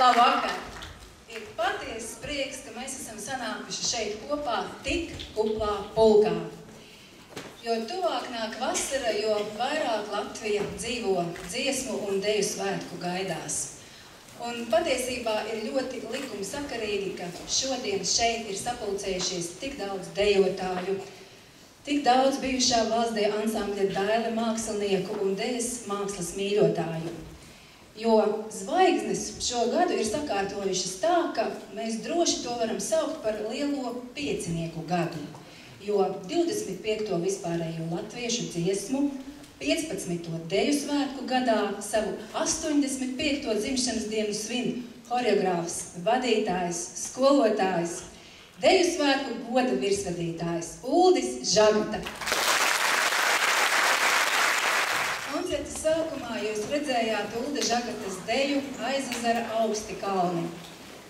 Labvakar! Ir patiesas prieks, ka mēs esam sanākuši šeit kopā tik kuplā pulkā. Jo tuvāk nāk vasara, jo vairāk Latvija dzīvo dziesmu un deju svētku gaidās. Un patiesībā ir ļoti likumsakarīgi, ka šodien šeit ir sapulcējušies tik daudz dejotāju, tik daudz bijušā valsts deju ansambļa Daile mākslinieku un dejas mākslas mīļotāju. Jo zvaigznes šo gadu ir sakārtojušas tā, ka mēs droši to varam saukt par lielo piecinieku gadu. Jo 25. vispārējo latviešu dziesmu, 15. deju svētku gadā savu 85. dzimšanas dienu svin horeogrāfs, vadītājs, skolotājs, deju svētku goda virsvadītājs Uldis Žagata. Koncerta sākumā jūs redzējāt Ulda Žagatas deju Aizezera augsti kalni.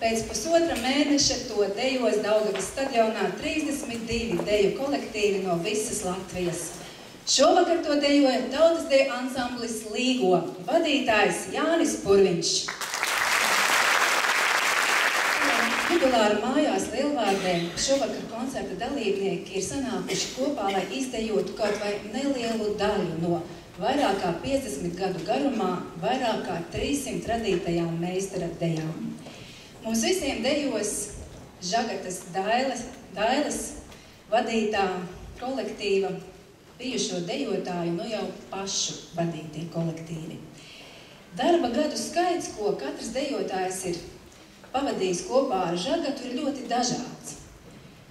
Pēc pusotra mēneša to dejos Daugavas stadionā 32 deju kolektīvi no visas Latvijas. Šovakar to dejoja tautas deju ansamblis Līgo, vadītājs Jānis Purviņš. Jubilāra mājās Lielvārdē šovakar koncerta dalībnieki ir sanākuši kopā, lai izdejotu kaut vai nelielu daļu no vairāk kā 50 gadu garumā, vairāk kā 300 radītajām meistara dejām. Mums visiem dejos Žagatas Dailes vadītā kolektīva bijušo dejotāju, nu jau pašu vadītie kolektīvi. Darba gadu skaits, ko katrs dejotājs ir pavadījis kopā ar Žagatu, ir ļoti dažāds.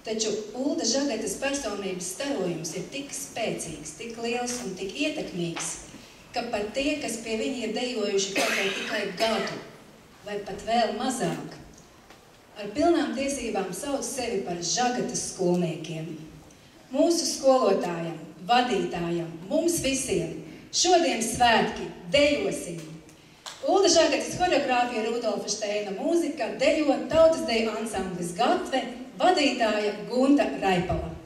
Taču Ulda Žagatas personības starojums ir tik spēcīgs, tik liels un tik ietekmīgs, ka pat tie, kas pie viņa ir dejojuši kaut vai tikai gadu, vai pat vēl mazāk, ar pilnām tiesībām sauc sevi par Žagatas skolniekiem. Mūsu skolotājiem, vadītājiem, mums visiem, šodien svētki, dejosim! Ulda Žagatas horeogrāfija Rudolfa Šteina mūzika, dejo tautas deju ansamblis Gatve, vadītāja Gunta Raipala.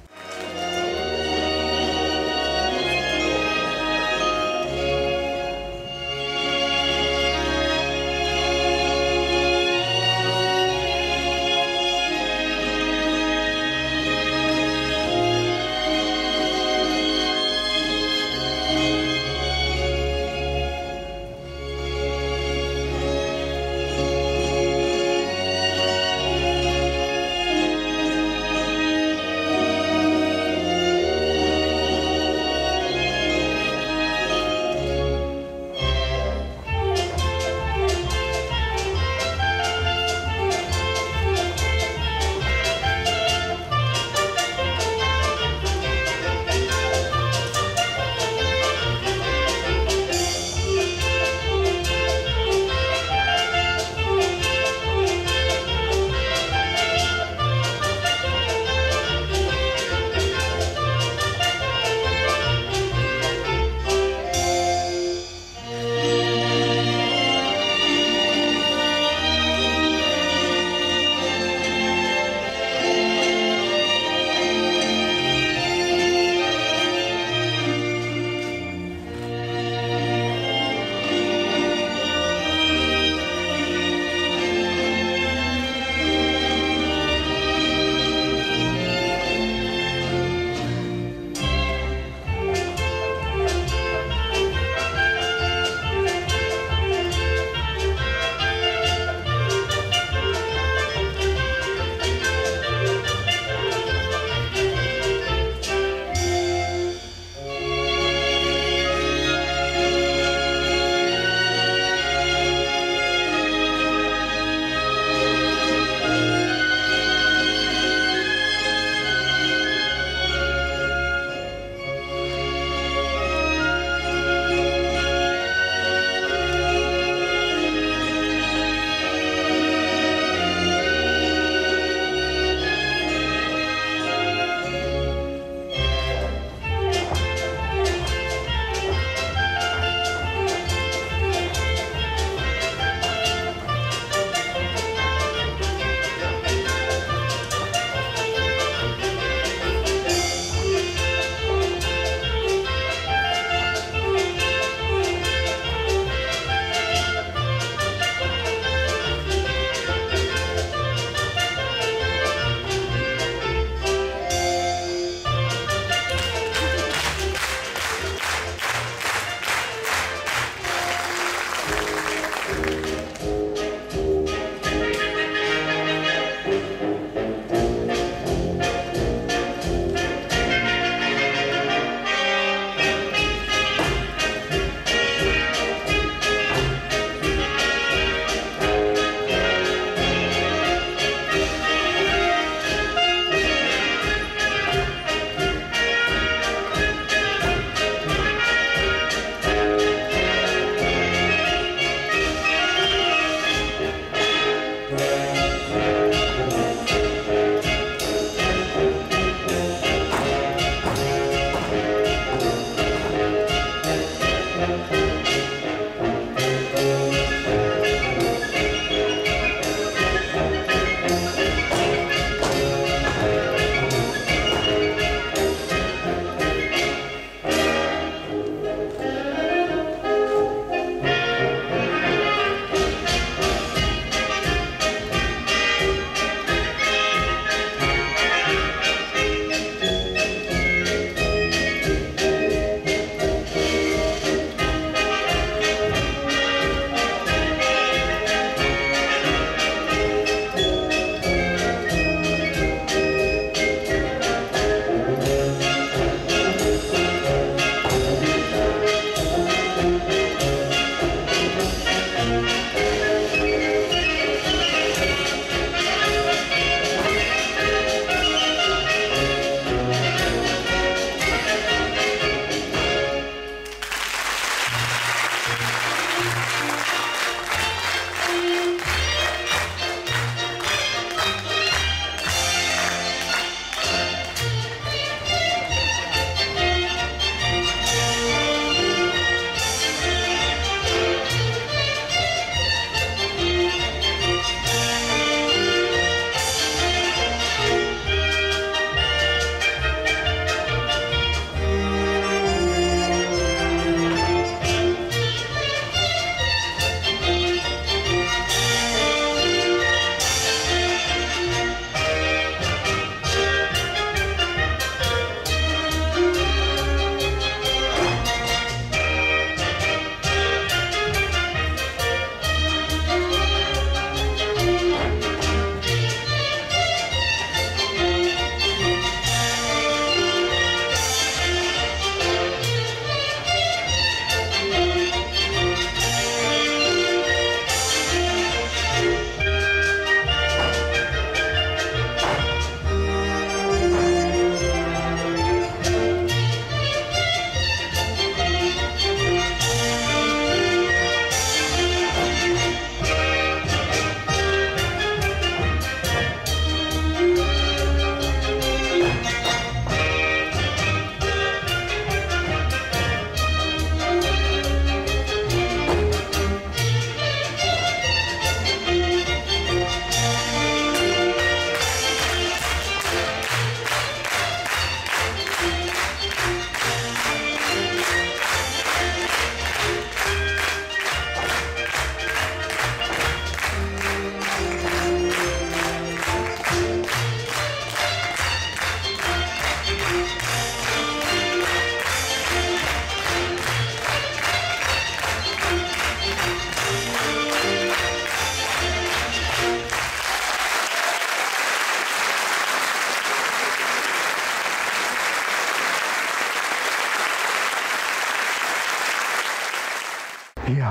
Jā,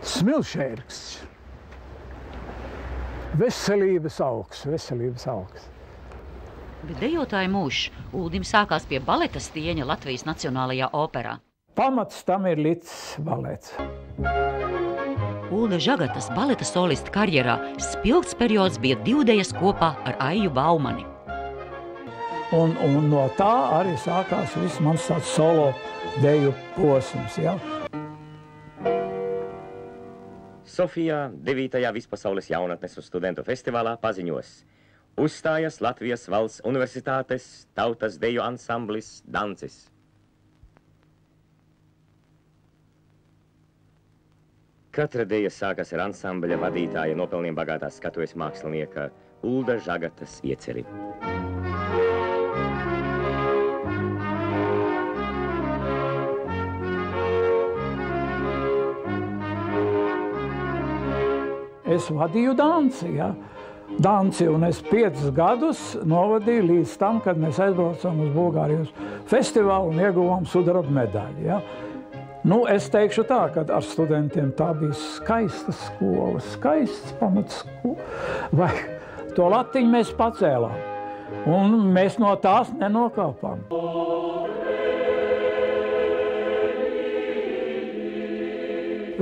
smilšērksts. Veselības augs, veselības augs. Bet dejotāja mūžs Uldim sākās pie baleta stieņa Latvijas Nacionālajā operā. Pamats tam ir līdz balets. Ulda Žagatas baleta solista karjerā spilgts periods bija divdejas kopā ar Aiju Baumani. Un no tā arī sākās viss mans tāds solo deju posms. Ja? Sofijā 9. Vispasaules jaunatnes un studentu festivālā paziņos. Uzstājas Latvijas valsts universitātes tautas deju ansamblis Dancis. Katra deja sākas ar ansambļa vadītāja nopelniem bagātās skatuves mākslinieka Ulda Žagatas ieceri. Es vadīju danci, ja? Danci, un es 5 gadus novadīju līdz tam, kad mēs aizbraucam uz Bulgārijas festivālu un ieguvām sudraba medaļu. Ja? Nu, es teikšu tā, ka ar studentiem tā bija skaista skola, skaists pamatskola. Vai to latiņu mēs pacēlām, un mēs no tās nenokāpām.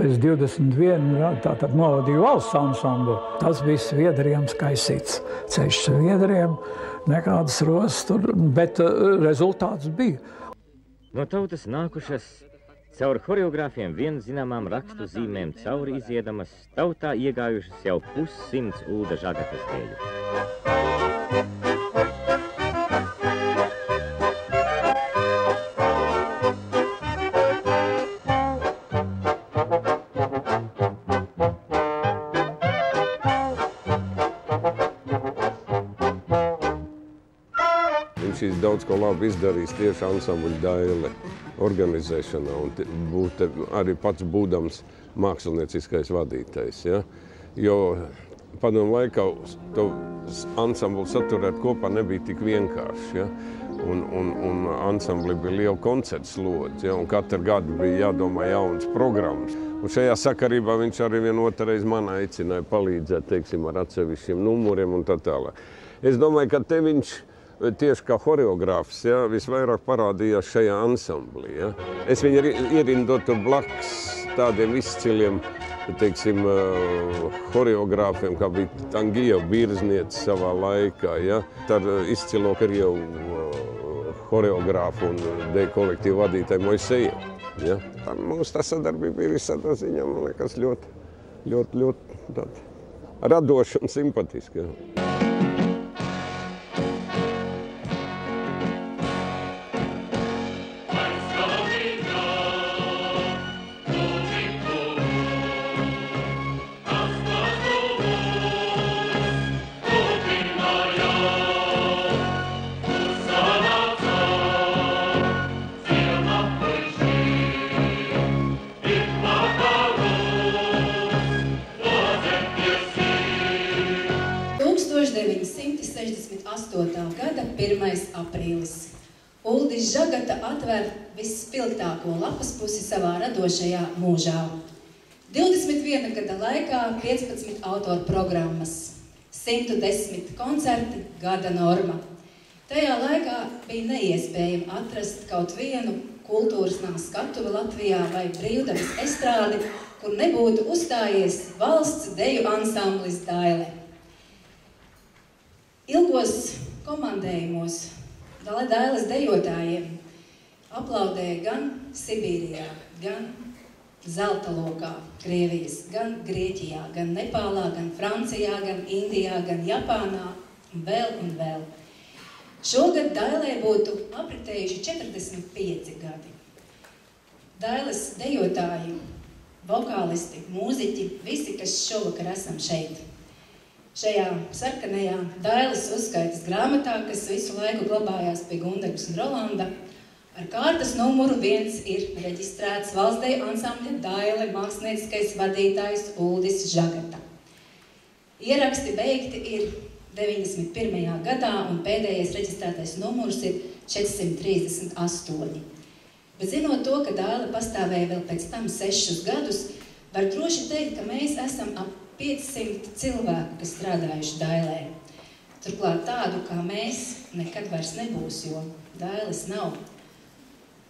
Es 21 gadu tātad novadīju valsts ansamblu. Tas bija Sviedriem skaisīts ceļš Sviedriem, nekādas rozes tur, bet rezultāts bija. No tautas nākušas Caur horeogrāfiem vien zināmām rakstu zīmēm cauri iziedamas, tautā iegājušas jau 100 Ulda Žagatas dēļu. Viņš ir daudz ko labi izdarījis tieši ansambļu Daile organizēšanā un būt arī pats būdams mākslinieckais vadītājs. Ja? Jo padomu laikā to ansamblu saturēt kopā nebija tik vienkārši. Ja? Un ansambli bija liela koncerta slodze, ja? Un katru gadu bija jādomā jaunas programmas. Un šajā sakarībā viņš arī vienotreiz man aicināja palīdzēt, teiksim, ar atsevišķiem numuriem un tā tālāk. Es domāju, ka te viņš tieši kā horeogrāfs, ja, visvairāk parādījās šajā ansamblī. Ja. Es viņu ierindotu tur blakus tādiem izciliem, teiksim, horeogrāfiem, kā bija Tangija Birzniece savā laikā. Ja. Tad izcilo Krievu horeogrāfu un deju kolektīvu vadītāju Moisejevu. Ja. Mums tā sadarbība ir visādā ziņā, man liekas, ļoti radoša un simpatiska. Ja. Gada 1. aprīlis. Uldis Žagata atver visspilgtāko lapas pusi savā radošajā mūžā. 21 gada laikā 15 autoru programmas, 110 koncerti, gada norma. Tajā laikā bija neiespējami atrast kaut vienu kultūras nama skatuvi Latvijā vai brīvdabas estrādi, kur nebūtu uzstājies valsts deju ansamblis Daile. Ilgos komandējumos Dailes dejotājiem aplaudēja gan Sibīrijā, gan Zeltalokā, Krievijas, gan Grieķijā, gan Nepālā, gan Francijā, gan Indijā, gan Japānā un vēl. Šogad Dailē būtu apritējuši 45 gadi. Dailes dejotāji, vokālisti, mūziķi, visi, kas šovakar esam šeit. Šajā sarkanajā Dailes uzskaitas grāmatā, kas visu laiku glabājās pie Gundegas un Rolanda, ar kārtas numuru 1 ir reģistrēts valstsdeju ansambļa Daile mākslinieckais vadītājs Uldis Žagata. Ieraksti beigti ir 91. gadā un pēdējais reģistrētais numurs ir 438. Bet zinot to, ka Daile pastāvēja vēl pēc tam 6 gadus, var droši teikt, ka mēs esam ap 500 cilvēku, kas strādājuši Dailē. Turklāt tādu, kā mēs, nekad vairs nebūs, jo Dailes nav.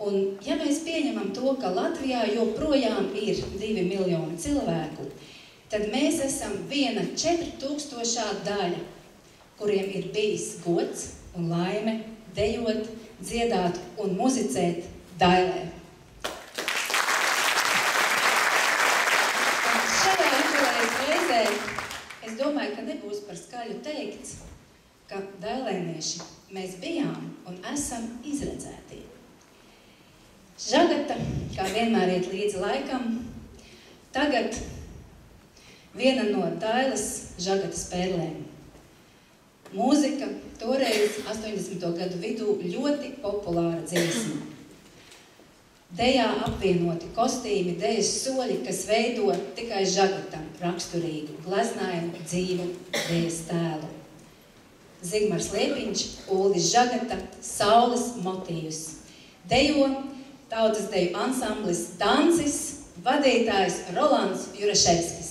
Un ja mēs pieņemam to, ka Latvijā joprojām ir 2 miljoni cilvēku, tad mēs esam viena 4000 daļa, kuriem ir bijis gods un laime dejot, dziedāt un muzicēt Dailē. Es domāju, ka nebūs par skaļu teikts, ka dailēnieši mēs bijām un esam izredzēti. Žagata, kā vienmēr iet līdzi laikam, tagad viena no Dailes Žagatas perlēm. Mūzika toreiz 80. gadu vidū ļoti populāra dziesma. Dejā apvienoti kostīmi, dejas soļi, kas veido tikai Žagatam raksturīgu, gleznainu, dzīvu dejas tēlu. Zigmars Liepiņš, Uldis Žagata, Saules motīvs. Dejo tautas deju ansamblis Dancis, vadītājs Rolands Juraševskis.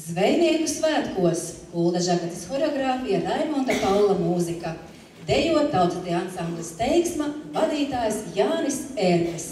Zvejnieku svētkos Ulda Žagates horeogrāfija, Raimonda Paula mūzika. Dejo tautas deju ansamblis Teiksma, vadītājs Jānis Ērklis.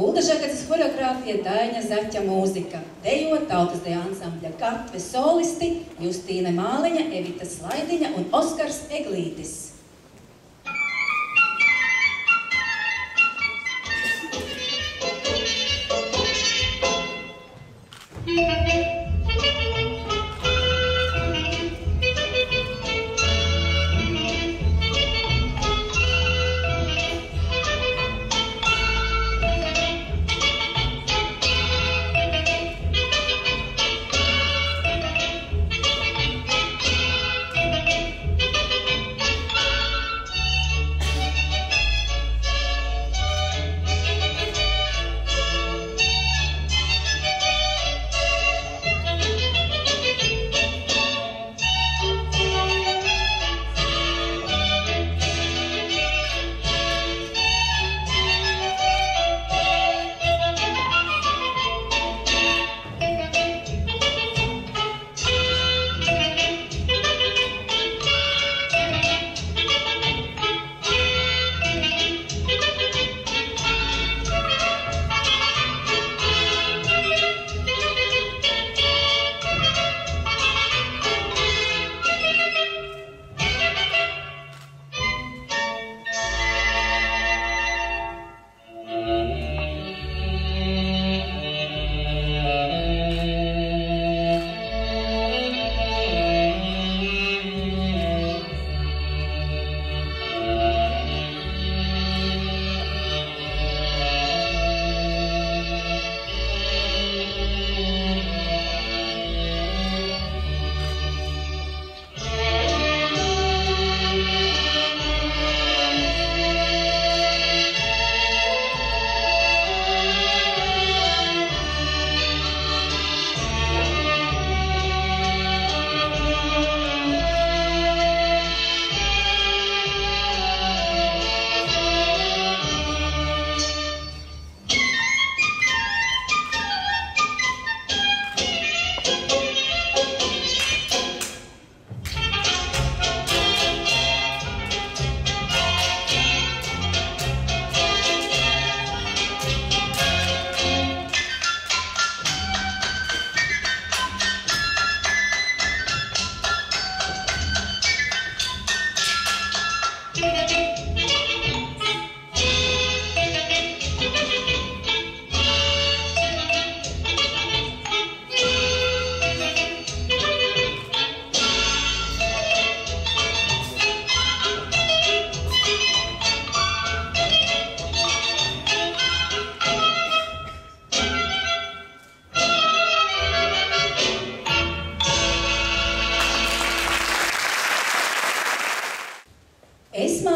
Ulda Žagates horeogrāfija, Daiņa Zaķa mūzika. Dejo tautas deju ansambļa Katve solisti, Justīne Māliņa, Evita Slaidiņa un Oskars Eglītis.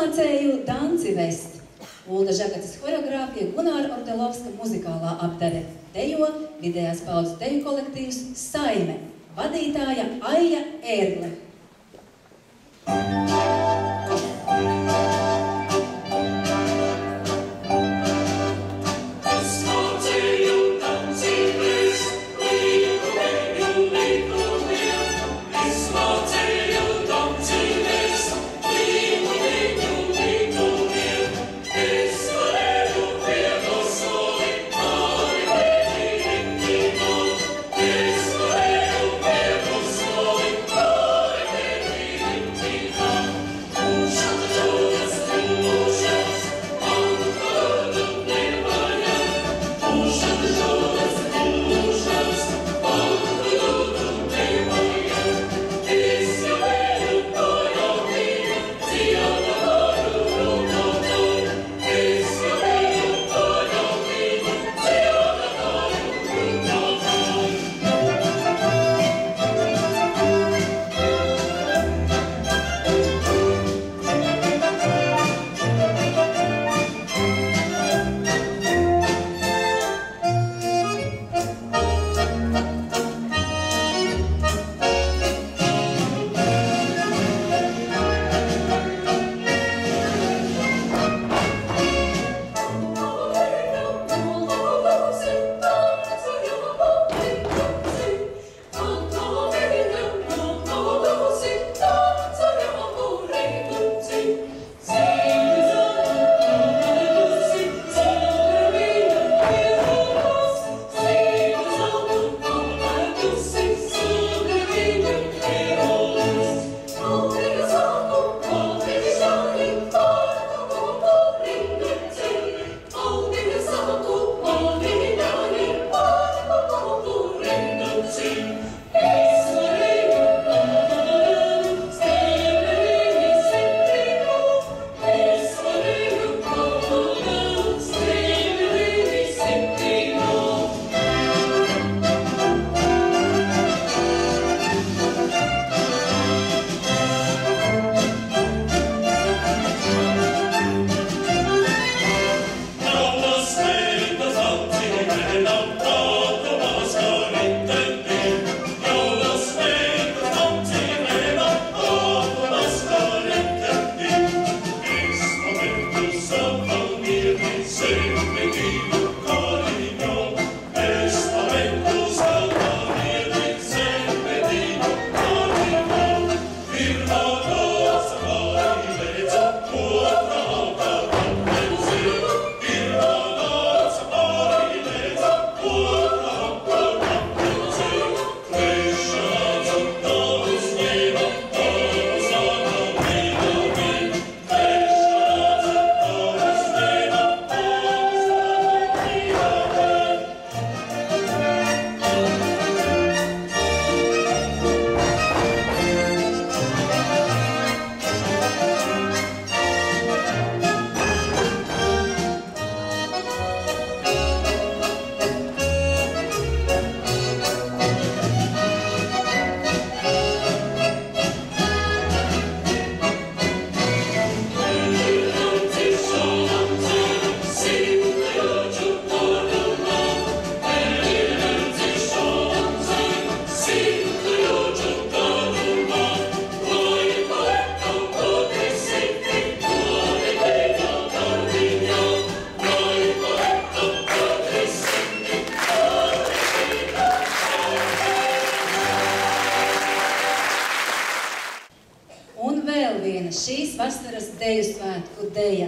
Jaunācēju danci vest. Ulda Žagates horeogrāfija, Gunāra Ordelovska muzikālā apdare. Dejo vidējās paudzes deju kolektīvs Saime. Vadītāja Aija Ērgle. Šīs vasaras deju svētku deja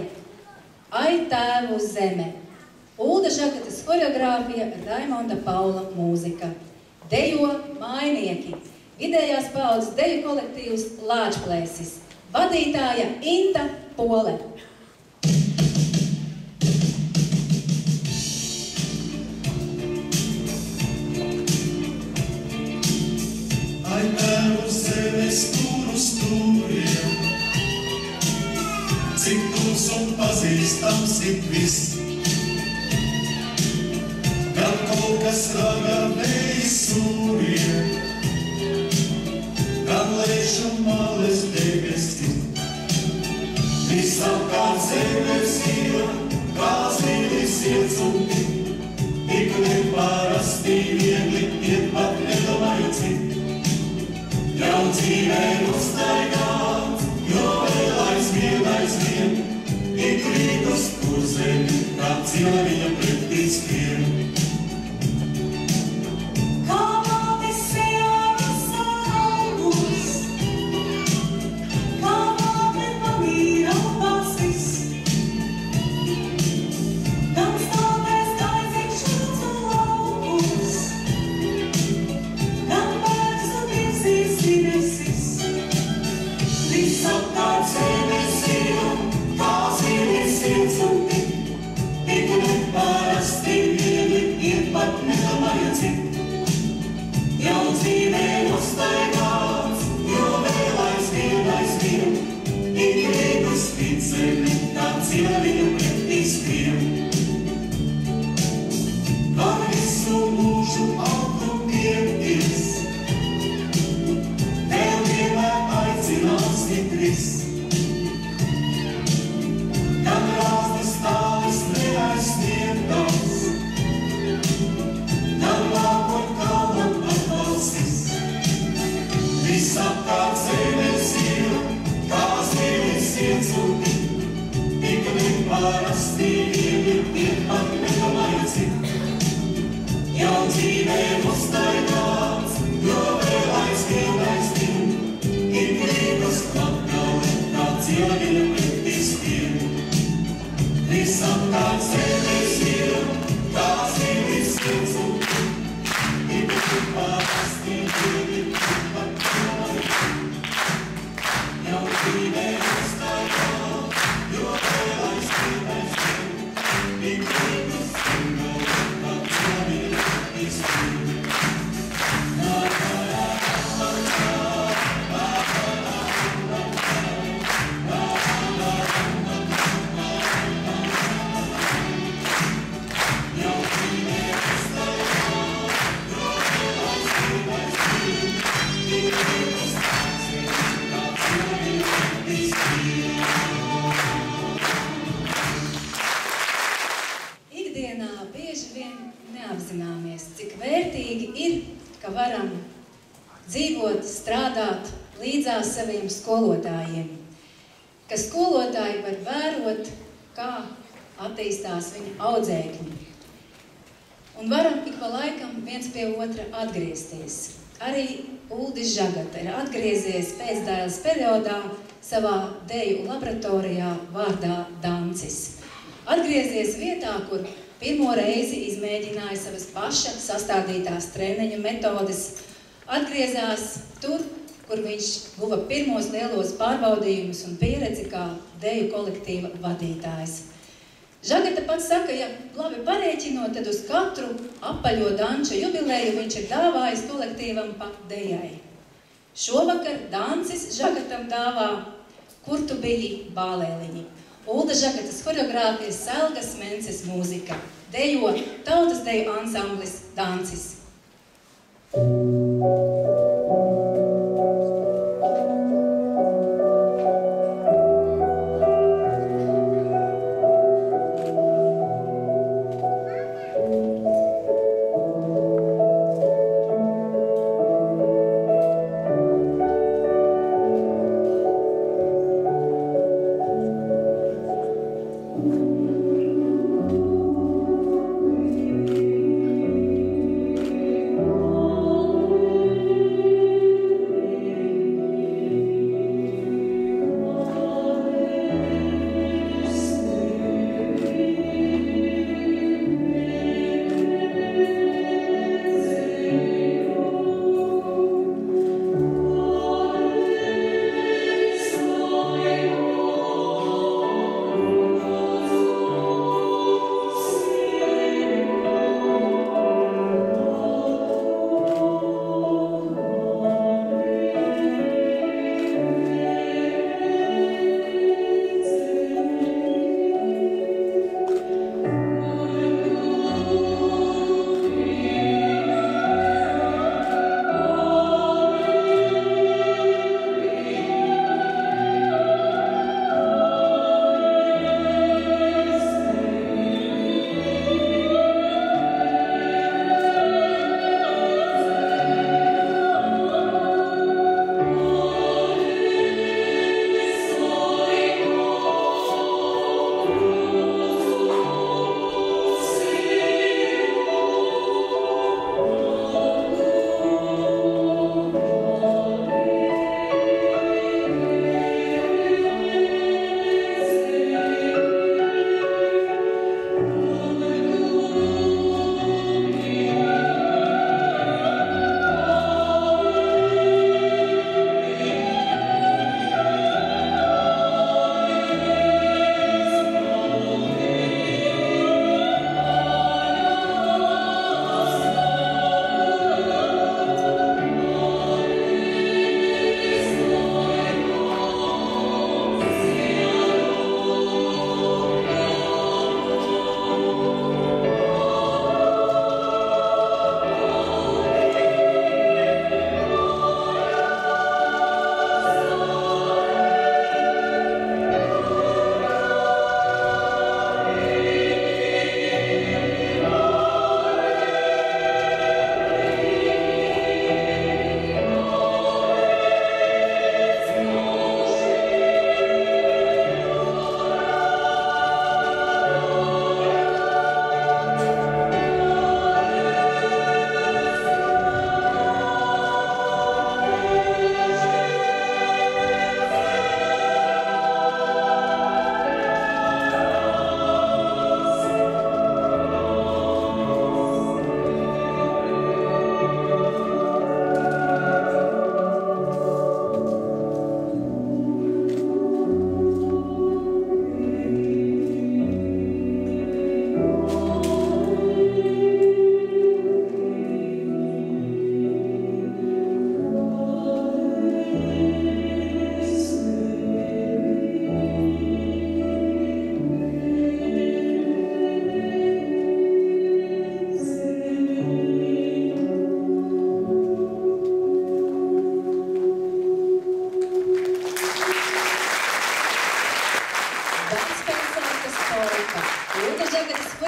Ai tēvu zeme. Ulda Žagates horeogrāfija, Raimonda Paula mūzika. Dejo mājnieki. Vidējās paudzes deju kolektīvs Lāčplēsis. Vadītāja Inta Pole. Ai tēvu zemes stūru stūriem, cik tūs un pazīstams ik viss. Gan kaut kas ragā vējas sūriem, gan lēšu males debesi. Visapkārt zemes ir, kā zīlis iet cumti, tik neparasti viegli iet pat nedomājot cik. Jau dzīvē nostaigāt, jo vēl aizvien, ik rītus kur zemi, kā cilvēņa pretī skrien. Dzīvot, strādāt līdzās saviem skolotājiem, ka skolotāji var vērot, kā attīstās viņa audzēkņi. Un varam ik pa laikam viens pie otra atgriezties. Arī Uldis Žagata ir atgriezies pēcdēles periodā savā deju laboratorijā vārdā Dancis. Atgriezies vietā, kur pirmo reizi izmēģināja savas paša sastādītās treniņu metodes. Atgriezās tur, kur viņš guva pirmos lielos pārbaudījumus un pieredzi kā deju kolektīva vadītājs. Žagata pats saka, ja labi parēķinot, tad uz katru apaļo danča jubileju viņš ir dāvājis kolektīvam pa dejai. Šovakar Dancis Žagatam dāvā Kur tu biji, Bālēliņi. Ulda Žagatas horeogrāfijas Selgas Mences mūzika. Dejo tautas deju ansamblis Dancis.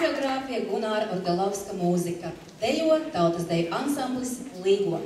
horeogrāfija Gunāra Orgalovska mūzika. Dejo tautas deju ansamblis Līgo.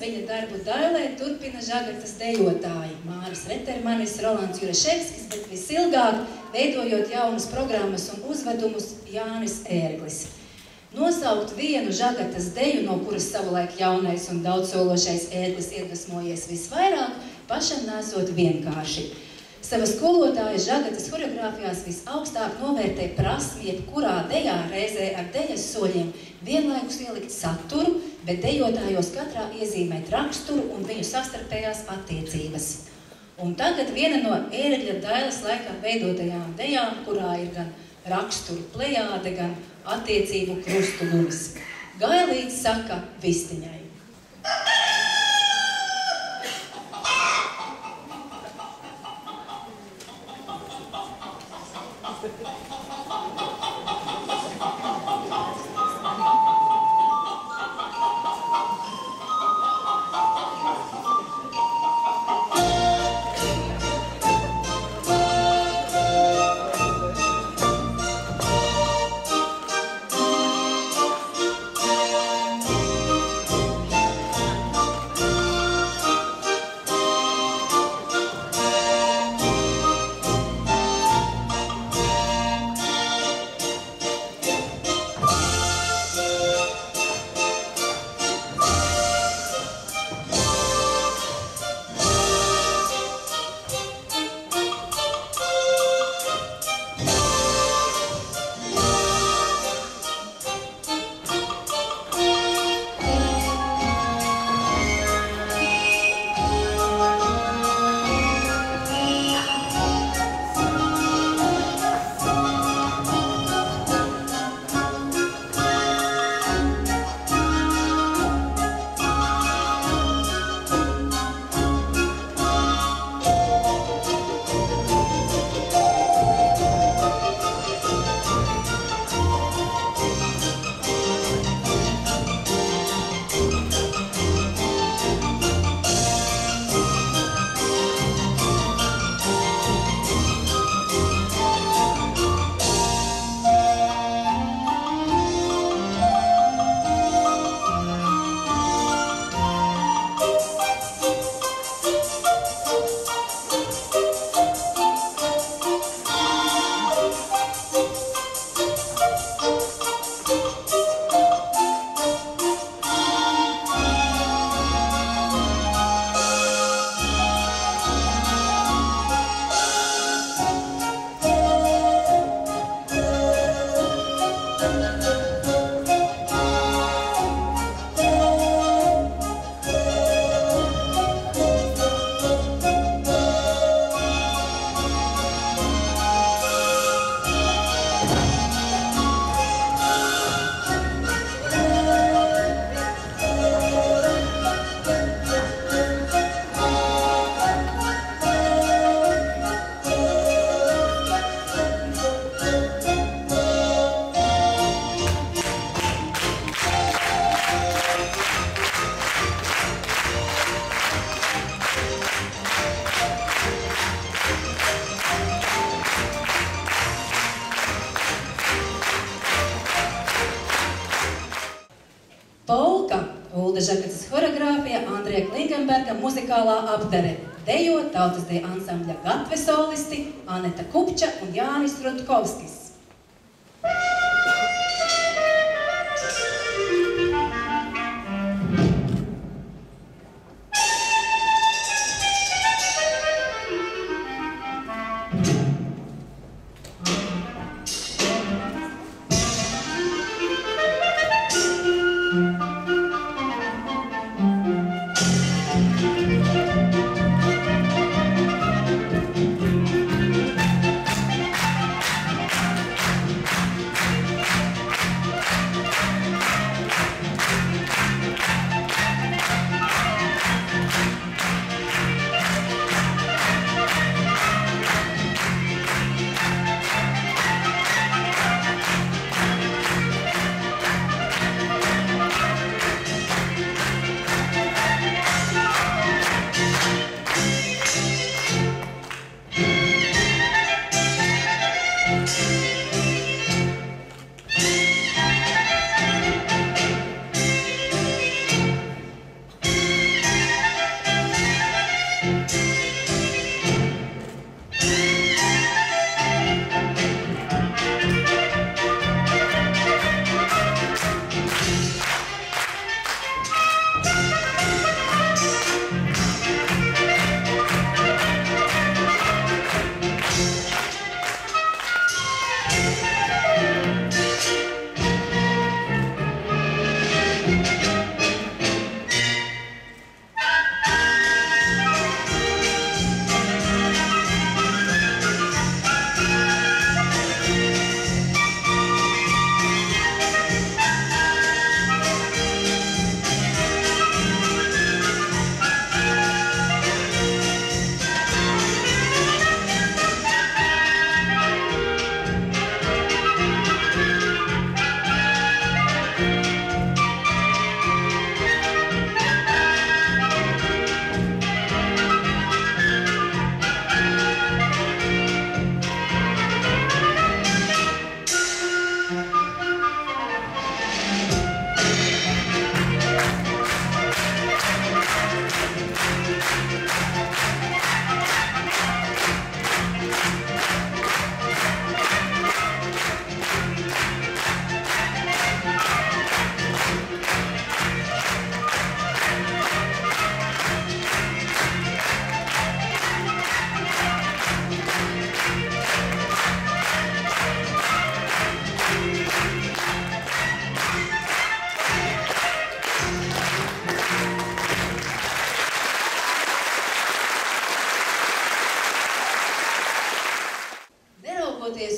Viņa darbu dailē turpina Žagatas dejotāji Māris Retermanis, Rolands Jureševskis, bet visilgāk veidojot jaunas programmas un uzvedumus Jānis Ērglis. Nosaukt vienu Žagatas deju, no kuras savulaik jaunais un daudzsološais Ērglis iedvesmojies visvairāk, pašam nesot vienkārši. Sava skolotāja Žagatas horeogrāfijās visaugstāk novērtē prasmi, jebkurā dejā reizē ar dejas soļiem vienlaikus ielikt saturu, bet dejotājos katrā iezīmēt raksturu un viņu savstarpējās attiecības. Un tagad viena no Ērgļa dailes laikā veidotajām dejām, kurā ir gan raksturu plejāde, gan attiecību krustugumis. Gailīts saka Vistiņai. Ulda Žagatas horeogrāfija, Andreja Klingenberga muzikālā apdare. Dejo tautas deju ansambļa Gatve solisti Aneta Kupča un Jānis Rutkovskis.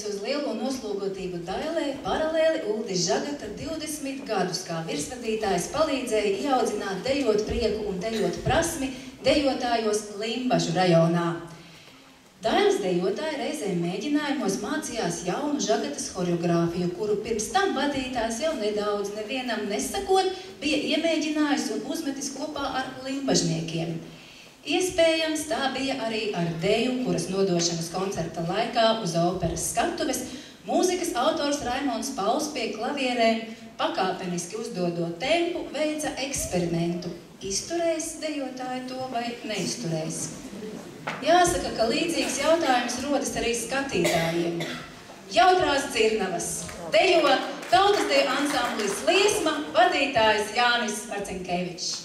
Uz lielo noslogotību Dailē paralēli Uldis Žagata 20 gadus kā virsvadītājs palīdzēja ieaudzināt dejot prieku un dejot prasmi dejotājos Limbažu rajonā. Dailes dejotāji reizēm mēģinājumos mācījās jaunu Žagatas horeogrāfiju, kuru pirms tam vadītājs jau nedaudz nevienam nesakot, bija iemēģinājis un uzmetis kopā ar limbažniekiem. Iespējams, tā bija arī ar deju, kuras nodošanas koncerta laikā uz operas skatuves mūzikas autors Raimonds Pauls pie klavierēm, pakāpeniski uzdodot tempu, veica eksperimentu. Izturēs dejotāji to vai neizturēs? Jāsaka, ka līdzīgs jautājums rodas arī skatītājiem. Jautrās dzirnavas. Dejo tautas deju ansamblis Liesma, vadītājs Jānis Marcinkevičs.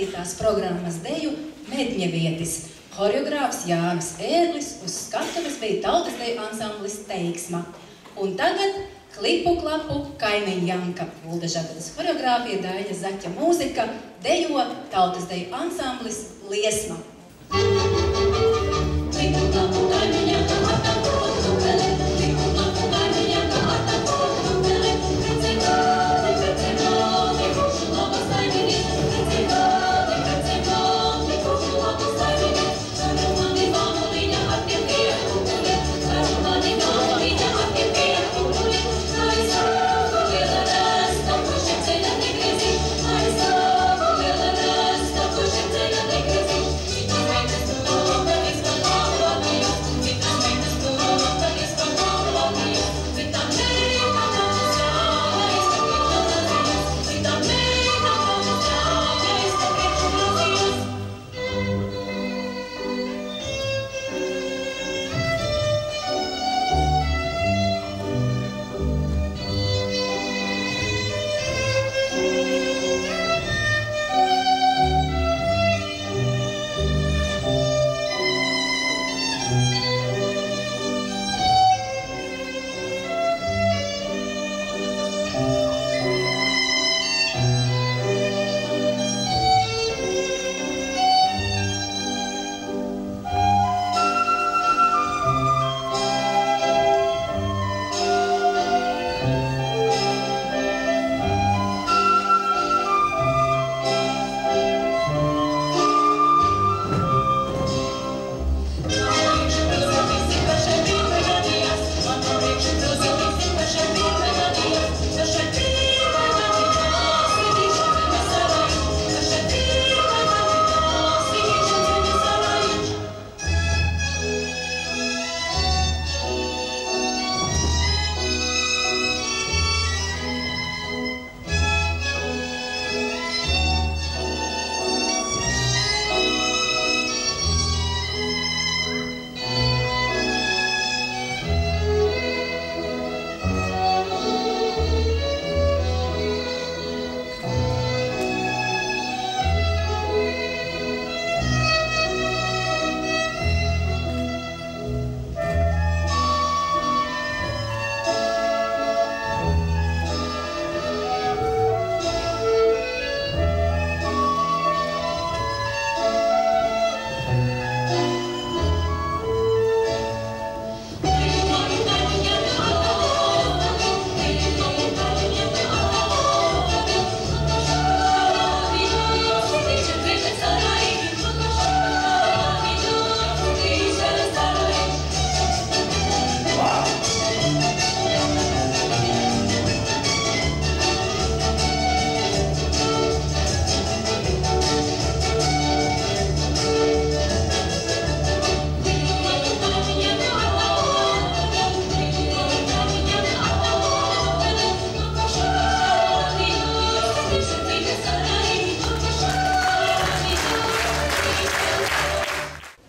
vadītās programmas deju Medņevietis. Horeogrāfs Jānis Ērglis, uz skatuves bija tautas deju ansamblis Teiksma. Un tagad klipu klapu Kaimiņa Janka, Ulda Žagadas horeogrāfija, Daļa Zaķa mūzika, dejo tautas deju ansamblis Liesma. Klipu klapu Kaimiņa Janka, atam kurtu pele, klipu klapu Kaimiņa Janka, atam kurtu pele, precegādi, kuršu labas taimini, precegādi, kuršu labas taimini, sarunādi vāmuliņa, atiem pieku pele, sarunādi vāmuliņa, atiem pieku pele, aizsāku liela resta, pušiem ceļa negrezi, aizsāku liela resta, pušiem ceļa negrezi, citas meitas turota, izpratām Latvijas, citas meitas turota, izpratām Latvijas, citam meita mums jāiztakrīt Latvijas, citam meita mums jāiztakrīt Latvijas.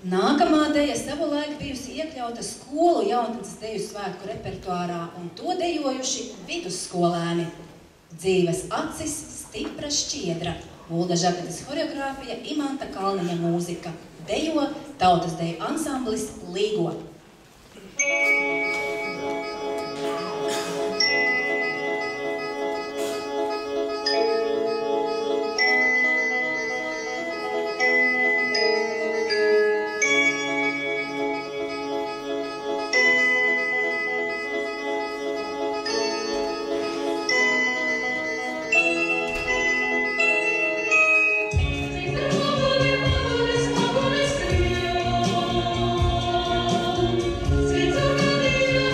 Nākamā deja savulaik bijusi iekļauta skolu jaunatnes deju svētku repertuārā, un to dejojuši vidusskolēni. Dzīves acis, stipra šķiedra, Ulda Žagadas horeogrāfija, Imanta Kalniņa mūzika, dejo tautas deju ansamblis Līgo. Svetlo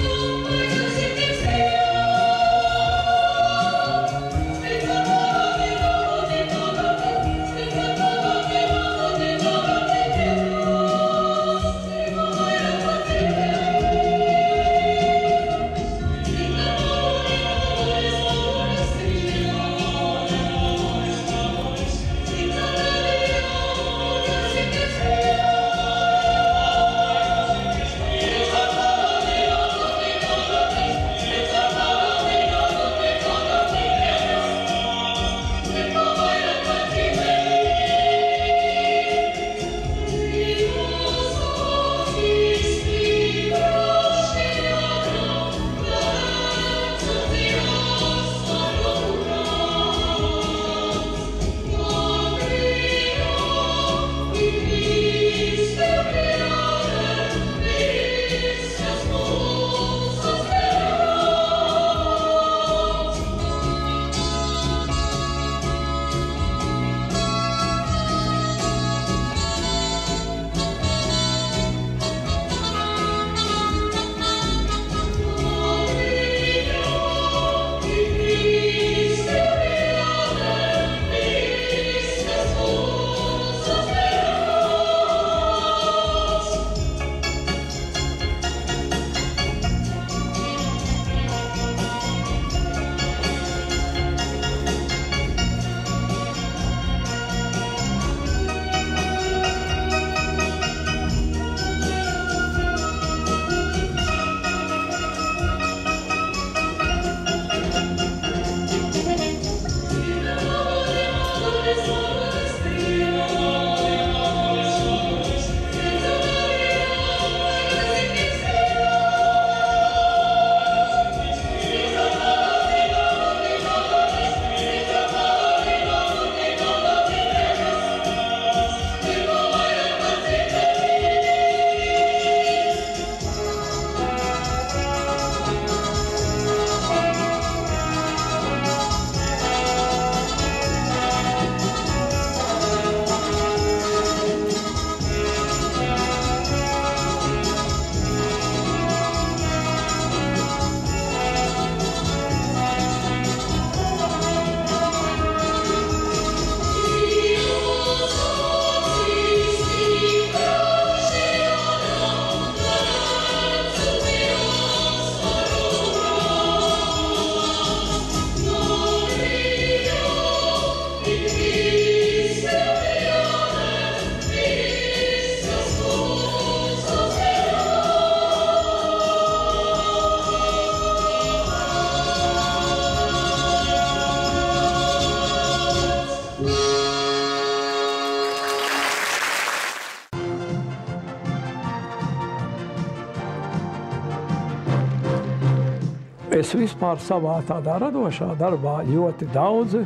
Es vispār savā tādā radošā darbā ļoti daudzi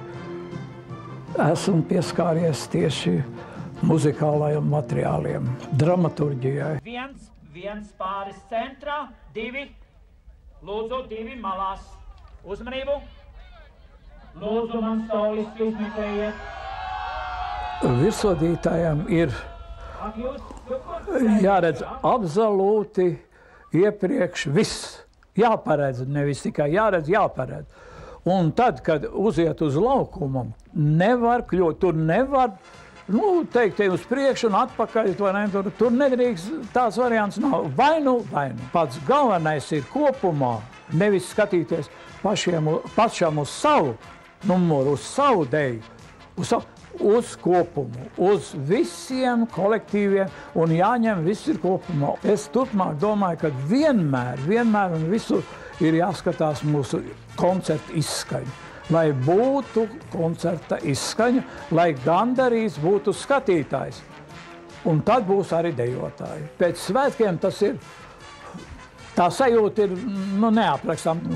esmu pieskāries tieši muzikālajiem materiāliem, dramaturģijai. Viens pāris centrā, 2, lūdzu, 2 malās. Uzmanību! Lūdzu, man solisti izmeklējiet. Virsvadītājiem ir jāredz absolūti iepriekš viss. Jāparedz, nevis tikai jāredz, jāparedz. Un tad, kad uziet uz laukumu, nevar kļūt, tur nevar, teikt, te uz priekšu un atpakaļ, tur nedrīkst, tāds variants nav. Vai nu. Pats galvenais ir kopumā, nevis skatīties pašam uz savu numuru, uz savu deju, uz kopumu, uz visiem kolektīviem, un jāņem viss ir kopumā. Es turpmāk domāju, ka vienmēr un visur ir jāskatās mūsu koncerta izskaņa. Lai būtu koncerta izskaņa, lai gandarīts būtu skatītājs. Un tad būs arī dejotāji. Pēc svētkiem tas ir, tā sajūta ir, neaprakstām.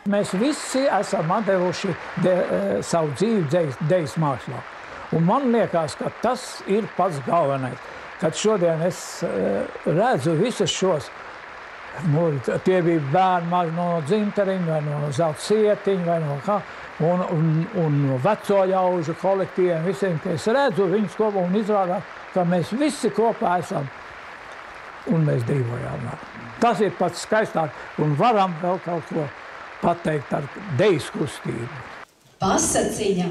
Mēs visi esam atdevuši savu dzīvi dejas mākslā. Un man liekas, ka tas ir pats galvenais. Kad šodien es redzu visus šos, tie bija bērni no Dzinteriņa, vai no Zelta Sietiņa, vai no kā, un no veco ļaužu kolektīviem, visiem, ka es redzu viņus kopā un izrādās, ka mēs visi kopā esam un mēs dzīvojām. Tas ir pats skaistāk un varam vēl kaut ko pateikt ar dejas kustību. Pasaciņa,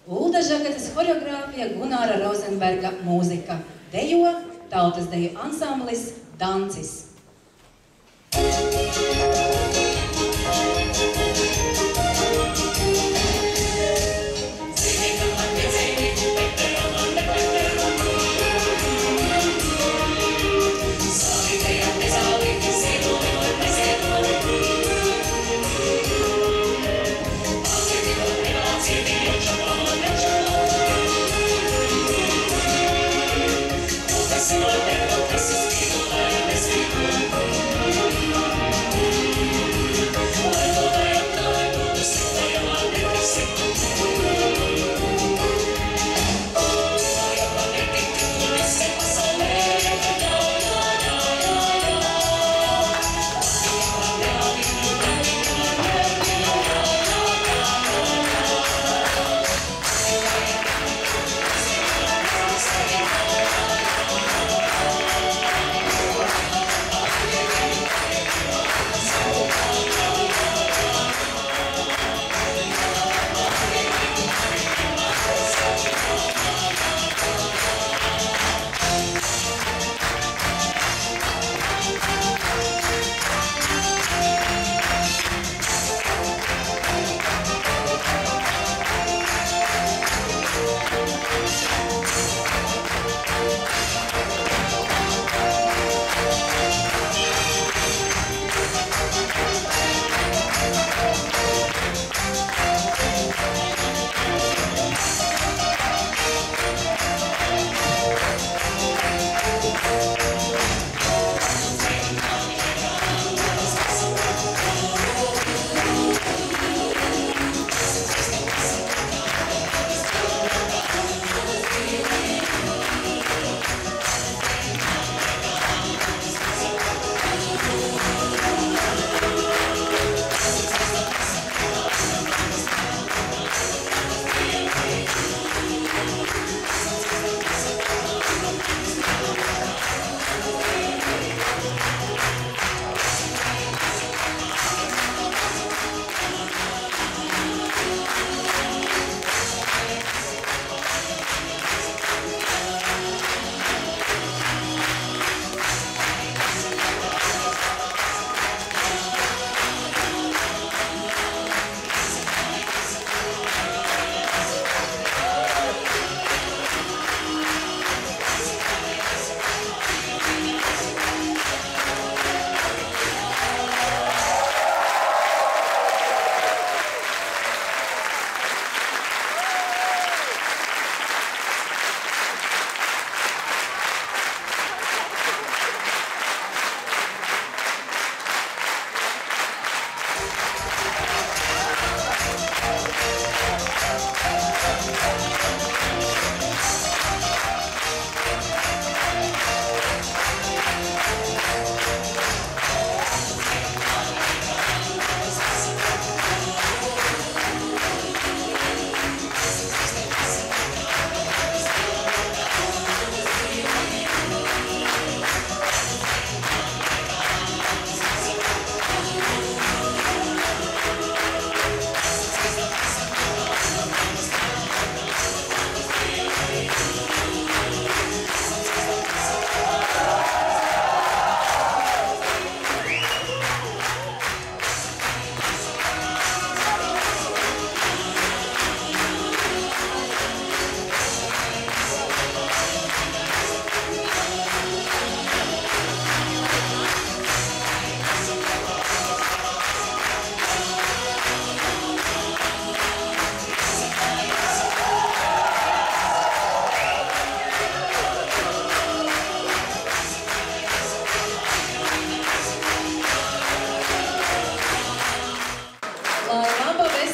Ulda Žagates horeogrāfija, Gunāra Rozenberga mūzika. Dejo tautas deju ansamblis Dancis. Let's go.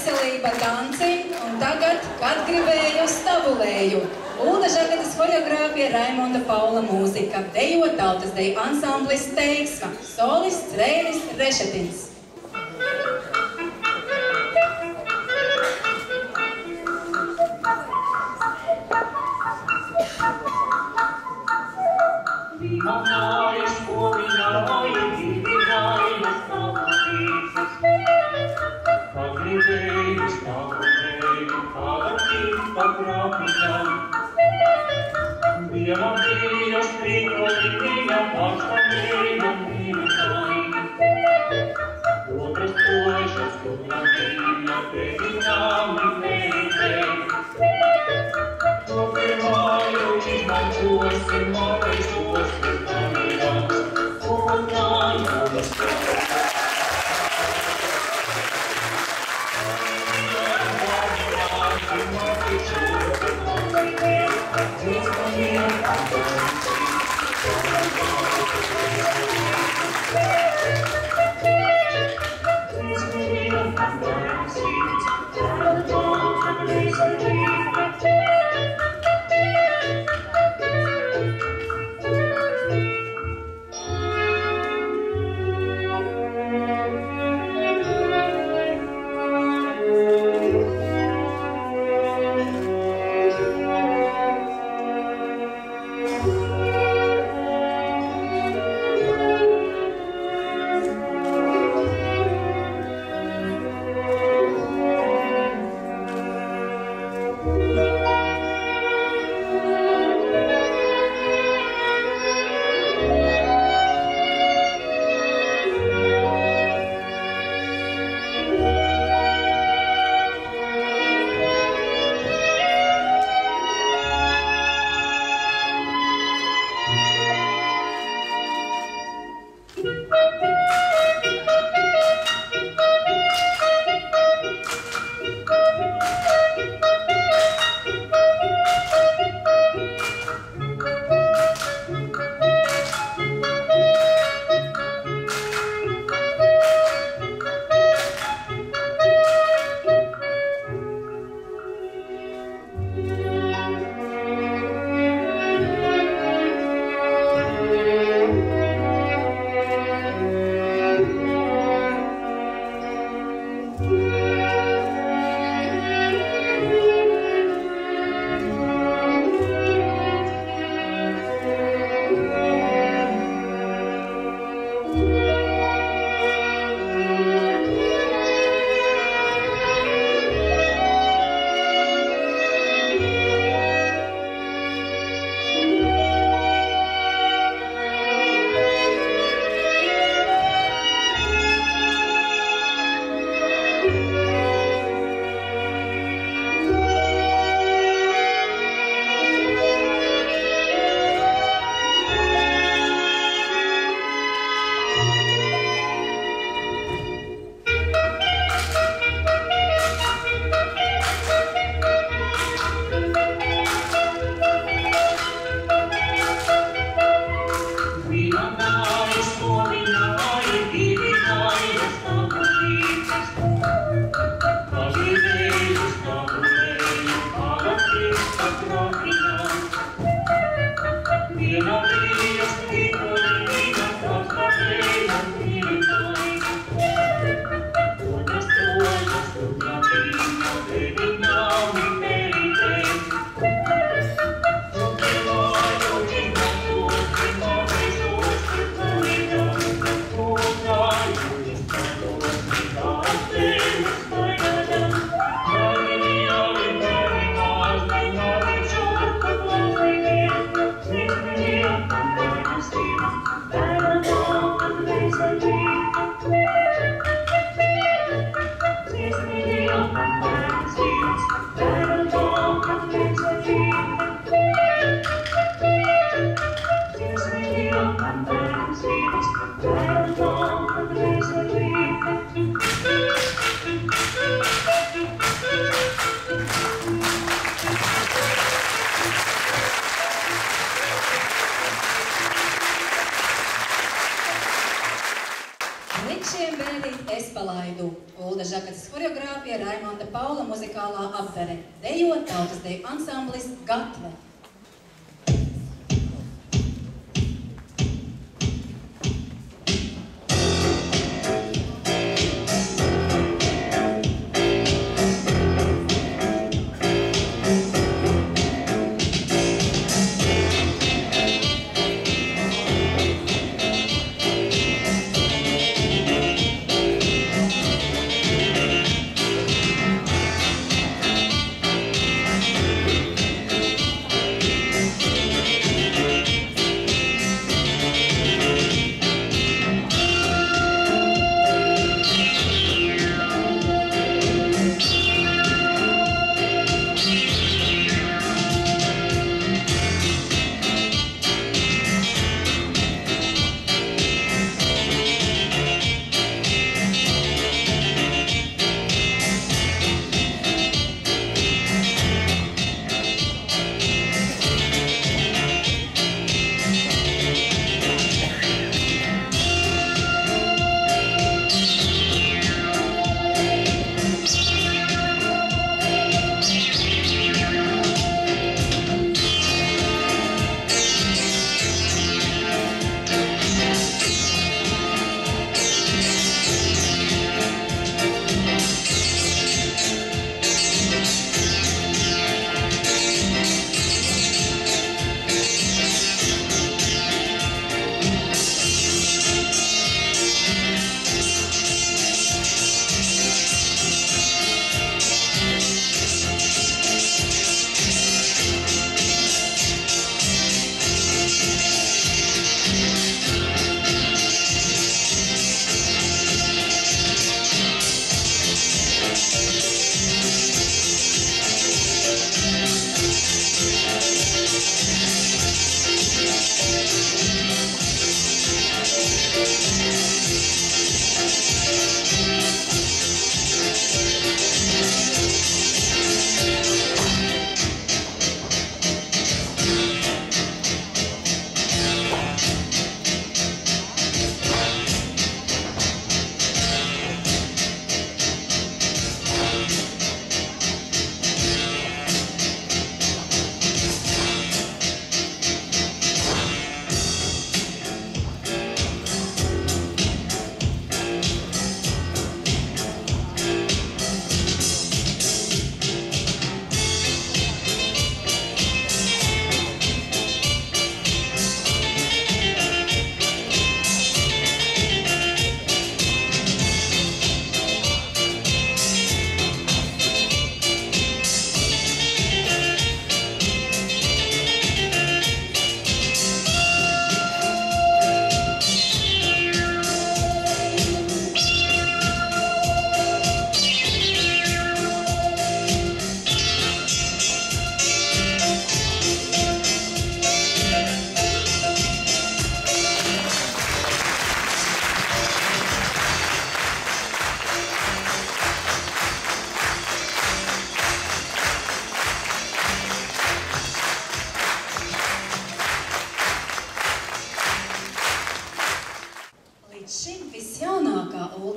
veselība dancim, un tagad, kad gribēju, stabulēju. Ulda Žagatas horeogrāfija, Raimonda Paula mūzika, dejo tautas deju ansamblis Teiksma, solists Reinis Rešetins. Kopsāpja Raimonda Paula muzikālā apvere. Dejo tautas deju ansamblis Gatve.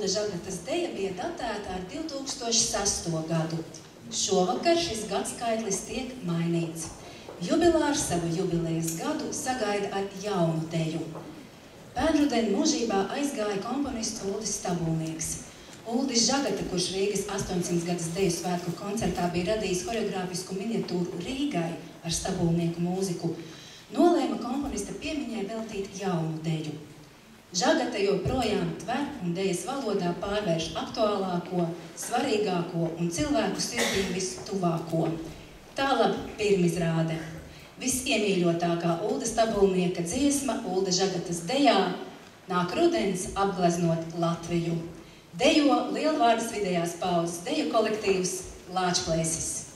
Žagatas deja bija datēta ar 2006. gadu. Šovakar šis gadskaitlis tiek mainīts. Jubilārs savu jubilejas gadu sagaida ar jaunu deju. Pērnrudeni mūžībā aizgāja komponists Uldis Stabulnieks. Uldis Žagata, kurš Rīgas 800 gadus deju svētku koncertā bija radījis horeogrāfisku miniatūru Rīgai ar Stabulnieku mūziku, nolēma komponista piemiņai veltīt jaunu deju. Žagata joprojām tver un dejas valodā pārvērš aktuālāko, svarīgāko un cilvēku sirdīm vistuvāko. Tālāk pirmizrāde. Visiemīļotākā Ulda Stabulnieka dziesma Ulda Žagatas dejā Nāk rudens apgleznot Latviju. Dejo Lielvārdas vidējās paudzes deju kolektīvs Lāčplēsis.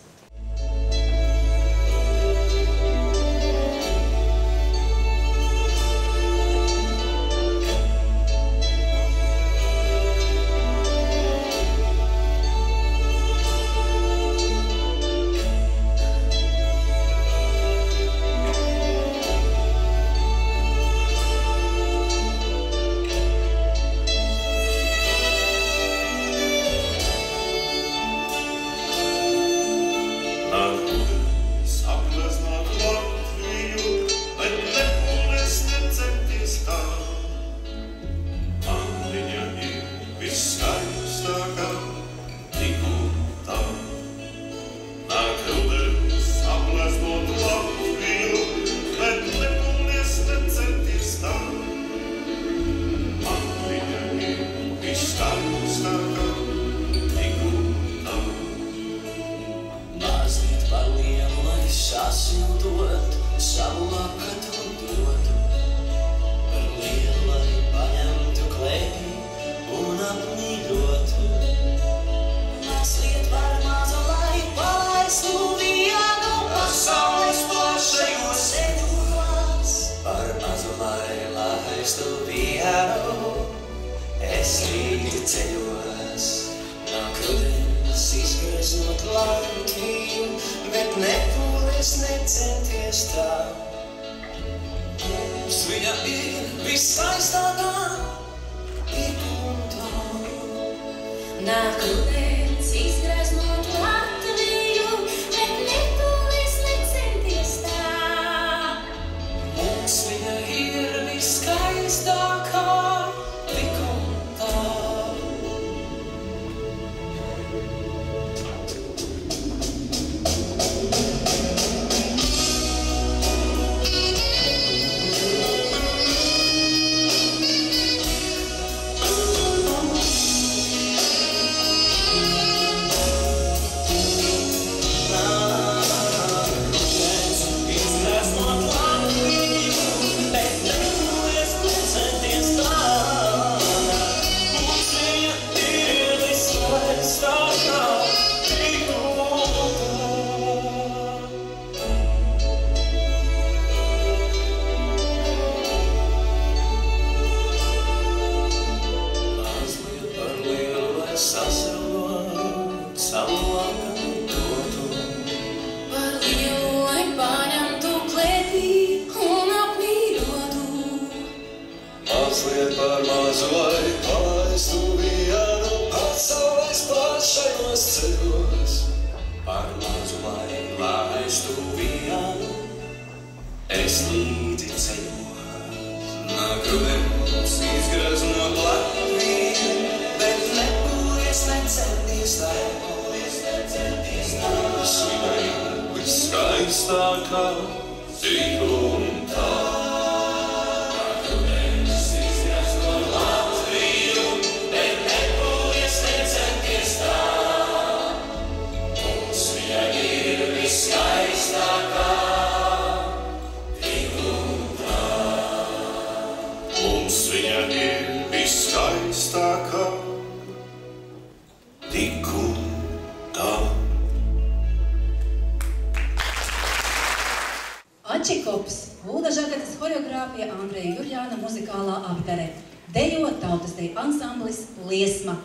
izgreznot Latviju, bet nepūlies necenties tā. Mums viņa ir viskaistākā, tik un tā. Nāk rudens izgreznot Latviju, bet nepūlies necenties tā. Mums viņa ir viskaistākā, tik un tā. Mazliet par mazu, lai palaistu vienu, pasaulēs plašajos ceļos. Par mazu, lai laistu vienu, es līdzi ceļos. Nāk rudens izgreznot Latviju, Bet nepūlies necenties tā. mums viņa ir viskaistākā, tik un tā. Mums viņa ir viskaistākā, tik un tā. Ačikops, Ulda Žagatas horeogrāfija, Andreja Jurjāna muzikālā apdare. Dejo tautas deju ansamblis Liesma.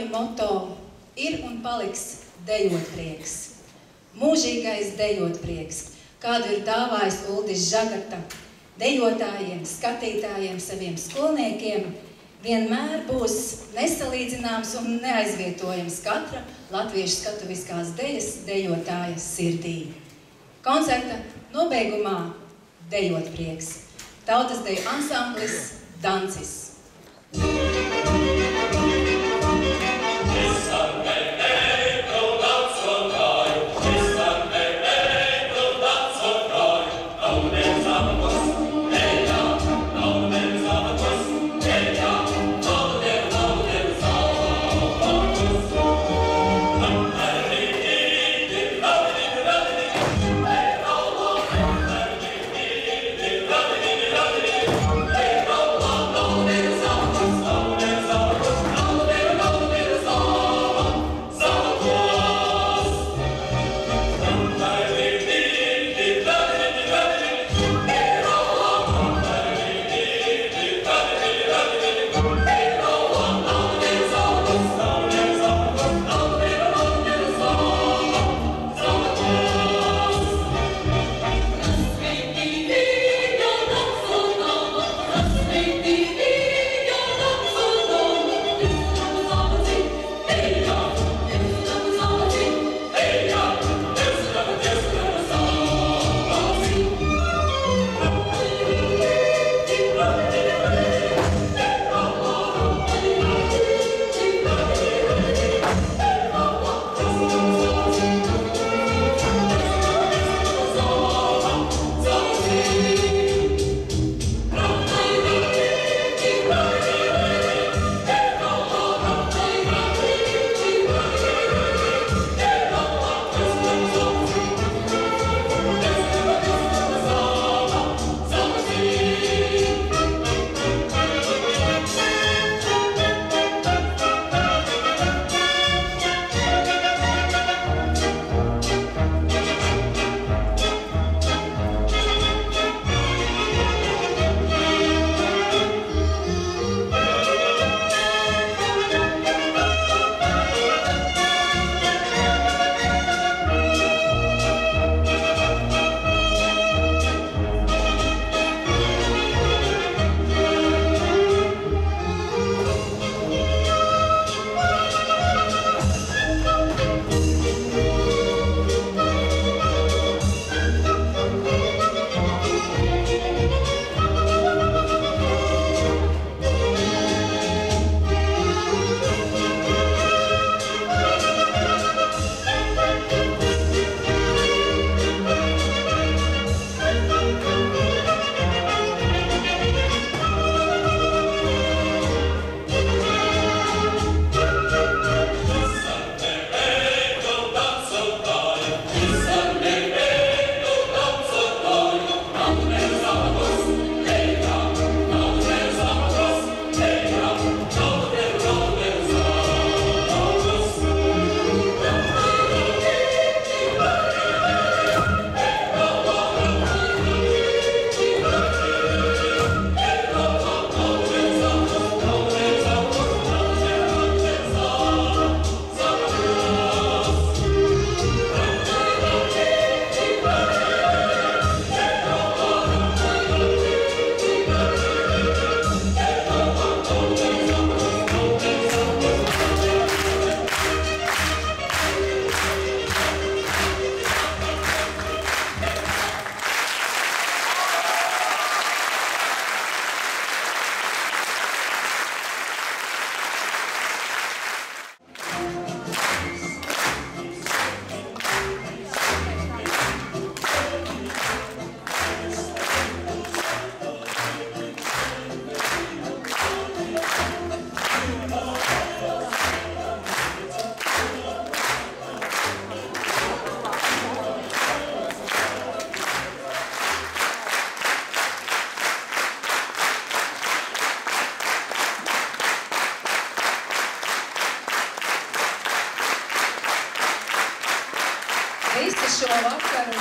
dejotāju moto ir un paliks dejot prieks. Mūžīgais dejot prieks, kādu ir dāvājis Uldis Žagarta dejotājiem, skatītājiem, saviem skolniekiem, vienmēr būs nesalīdzināms un neaizvietojams katra latviešu skatuviskās dejas dejotāja sirdī. Koncerta nobeigumā dejot prieks. Tautas deju ansamblis Dancis. Visu šo vakaru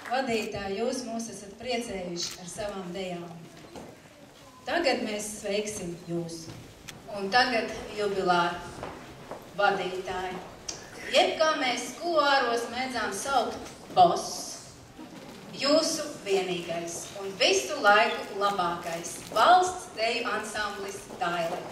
vadītāji jūs mūs esat priecējuši ar savām dejām. Tagad mēs sveiksim jūs. Un tagad jubilāri vadītāji. Jeb kā mēs kuluāros mēdzām saukt boss. Jūsu vienīgais un visu laiku labākais valsts deju ansamblis Daile.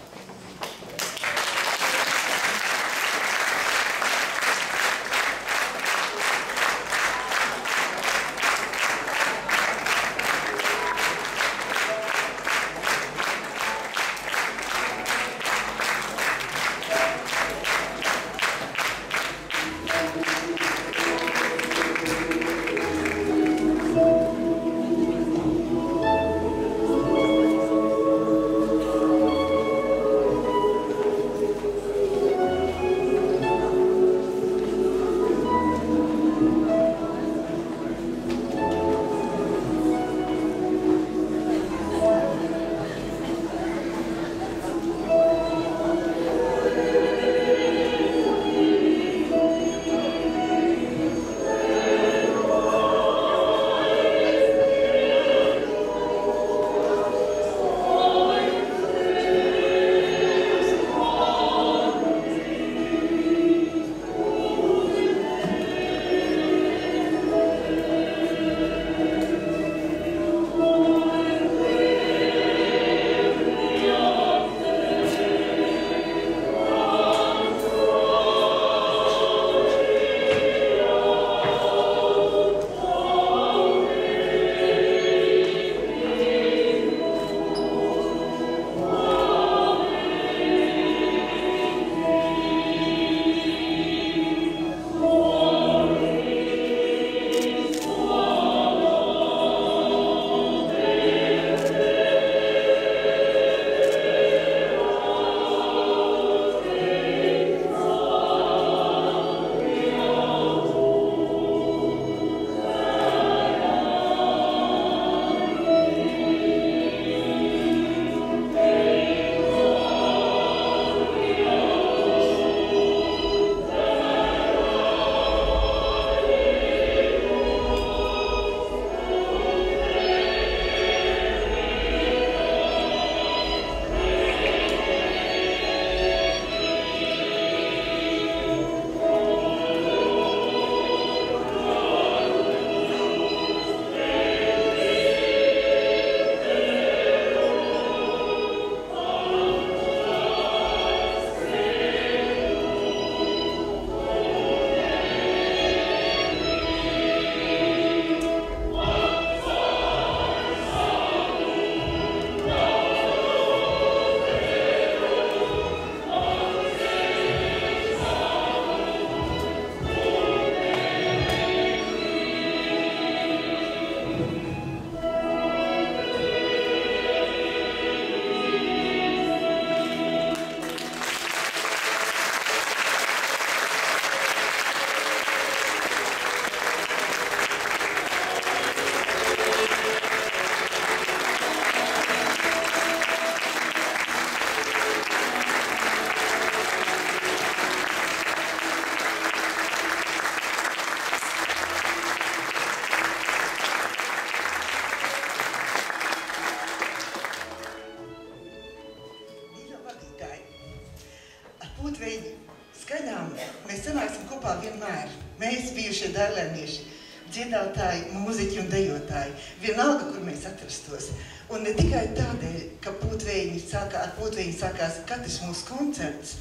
Mēs bijušie dailēnieši, dziedātāji, mūziķi un dejotāji, vienalga, kur mēs atrastos. Un ne tikai tādēļ, ka ar pūtveņi sākās katrs mūsu koncerts,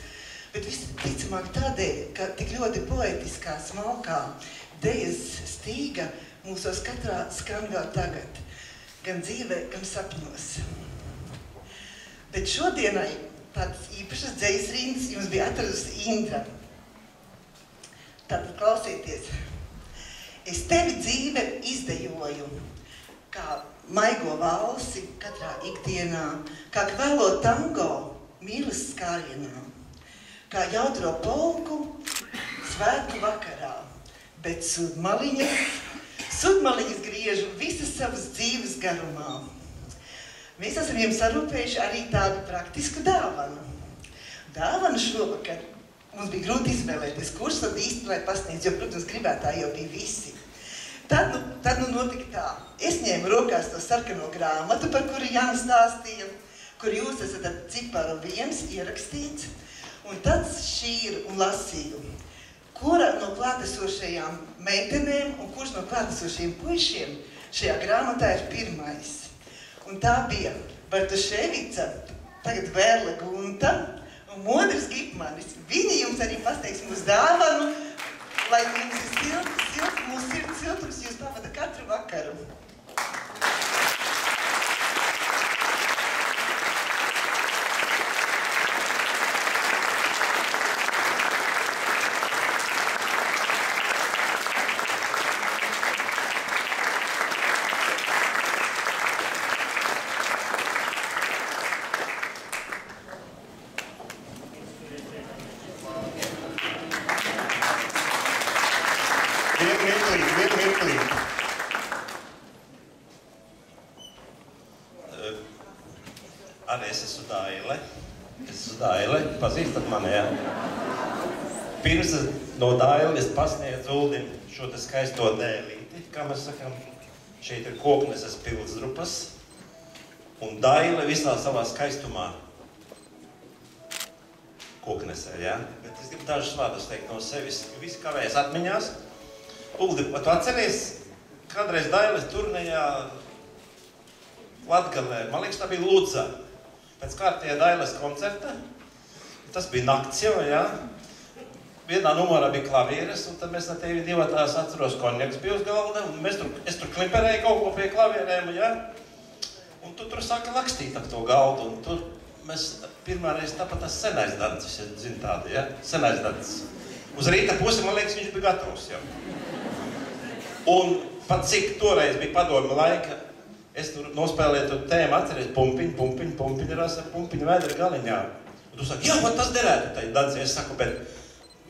bet visticamāk tādēļ, ka tik ļoti poetiskā, smalkā dejas stīga mūsos katrā skan vēl tagad, gan dzīvē, gan sapņos. Bet šodienai tāds īpašas dzejas rindas jums bija atradusi Indra. Tātad klausieties. Es tevi dzīve izdejoju, kā maigo valsi katrā ikdienā, kā kvēlo tango mīlas skārienā, kā jautro polku svētku vakarā, bet sudmaliņas griežu visas savas dzīves garumā. Mēs esam jums sarūpējuši arī tādu praktisku dāvanu. Dāvanu šovakar mums bija grūti izvēlēties, kurš tad īsti lai pasniedz, jo, protams, gribētāji jau bija visi. Tad notika tā. Es ņēmu rokās to sarkano grāmatu, par kuru Jānis stāstīja, kur jūs esat ar ciparu 1 ierakstīts, un tad šķīru un lasīju. Kura no klātesošajām meitenēm un kurš no klātesošajiem puišiem šajā grāmatā ir pirmais? Un tā bija Bartuševica, tagad Vērle Gunta un Modris Gipmanis. Viņi jums arī pasteiks mūsu dāvanu, lai jums ir mūsu sirds siltums, jūs pavada katru vakaru. Arī es esmu Daile. Pazīstat mani, jā? Pirms no Daile es pasniedzu Uldim šo te skaisto dēlīti, kā mēs sakam. Šeit ir Kokneses pilsdrupas un Daile visā savā skaistumā. Koknesē, jā? Bet es gribu dažus vārdus teikt no sevis, jo visi kavējas atmiņās. Uldi, tu atceries, kādreiz Dailes turnejā Latgalē, man liekas, tā bija Ludzā. Pēc kārtējā Dailes koncerta, tas bija nakts jau, jā. Vienā numurā bija klavieres, un tad mēs ar tevi divatās atceros konjaks bija uz galda, un es tur kliperēju kaut ko pie klavierēm, jā. Un tu tur sāka lakstīt ap to galdu, un tur mēs pirmā reize tāpat tas senais dancis, ja zini tādu, jā, senais dancis. Uz rīta pusi, man liekas, viņš bija gatavs jau. Un pat cik toreiz bija padomi laika, es tur nospēlēju to tēmu, atceries, pumpiņ, ir ar pumpiņu vēdra galiņā. Un tu saki, jā, man tas derētu, tai dancī. Es saku, bet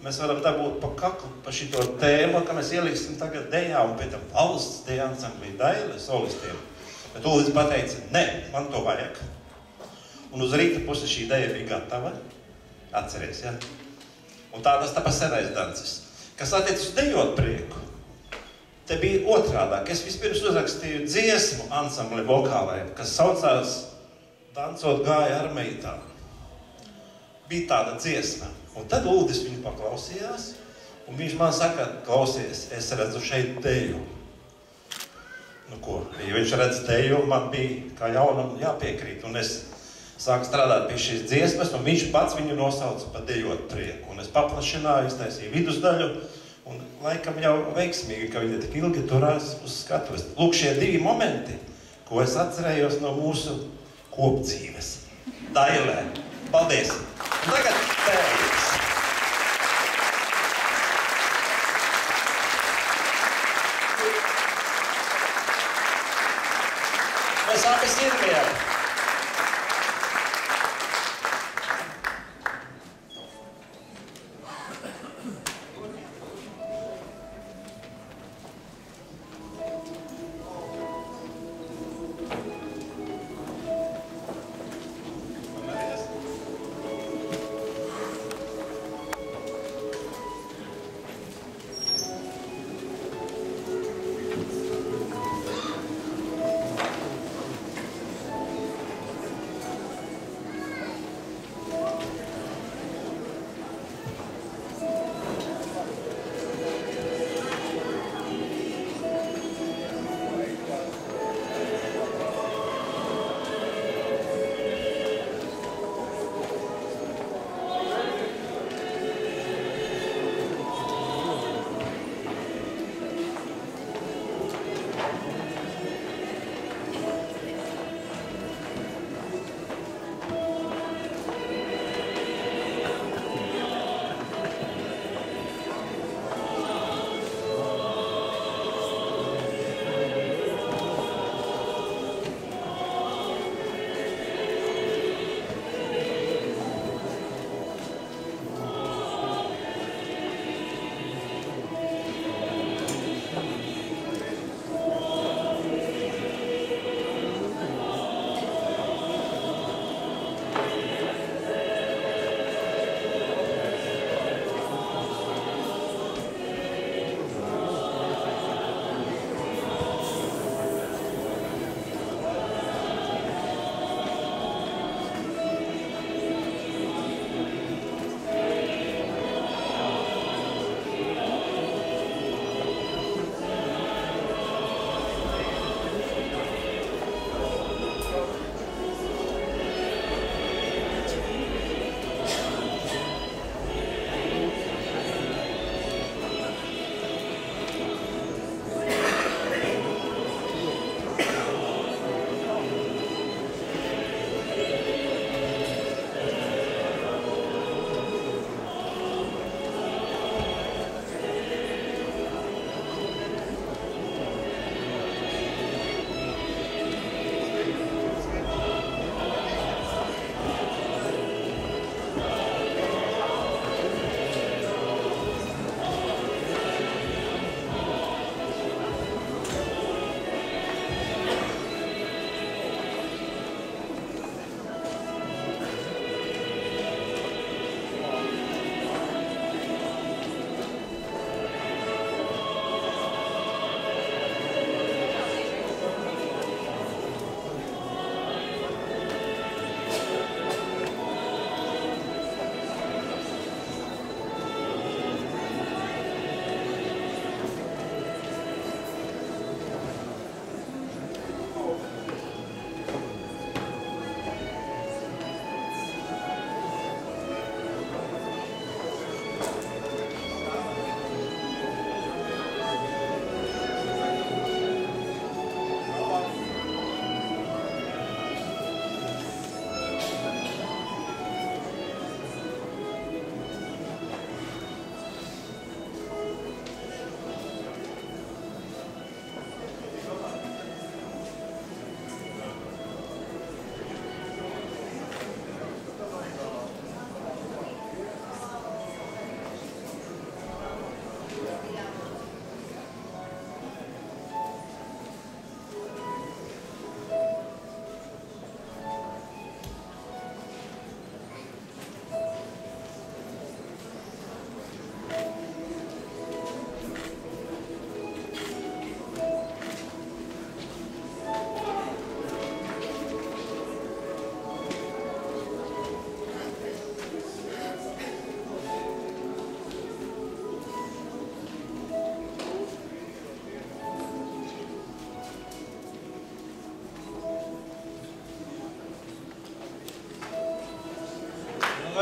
mēs varam dabūt pa kaklu, pa šito tēmu, ka mēs ieliksim tagad dejā un pēc tam valsts deja ansamblī Daile solistiem. Bet Uldis pateica, ne, man to vajag. Un uz rīta pusi šī deja bija gatava, atceries, jā. Un tā tas tāpēc senais dancis. Kas attiec uz dejot prieku, te bija otrādāk. Es vispirms uzrakstīju dziesmu ansambli vokālēm, kas saucās Dancot gāja ar meitām. Bija tāda dziesma. Un tad Uldis viņu paklausījās, un viņš man saka, klausies, es redzu šeit deju. Nu ko, ja viņš redz deju, man bija kā jaunam jāpiekrīt, un es sāku strādāt pie šīs dziesmas, un viņš pats viņu nosauca pa dejot prieku. Un es paplašināju, iztaisīju vidusdaļu, un laikam jau veiksmīgi, ka viņi tik ilgi turās uz skatuves. Lūk, šie divi momenti, ko es atcerējos no mūsu kopdzīves. Dailē. Paldies! Un tagad pēdējais. Mēs abi sirmiem.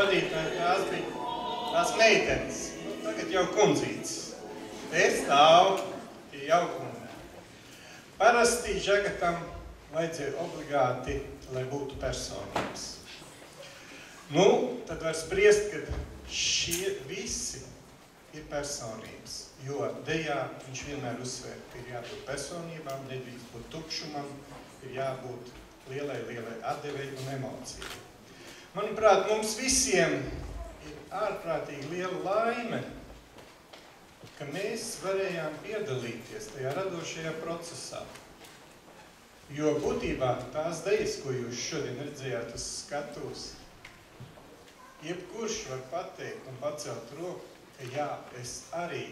vadītāji, tās meitenes. Nu, tagad jau kundzītes. Te stāv pie jaukuma. Parasti Žagatam vajadzēja obligāti, lai būtu personības. Nu, tad var spriest, ka šie visi ir personības. Jo dejā viņš vienmēr uzsver, ka ir jābūt personībām, nedrīkst būt tukšumam, ir jābūt lielai atdevei un emocijai. Manuprāt, mums visiem ir ārprātīgi liela laime, ka mēs varējām piedalīties tajā radošajā procesā. Jo būtībā tās dejas, ko jūs šodien redzējāt uz skatuves, jebkurš var pateikt un pacelt roku, ka jā, es arī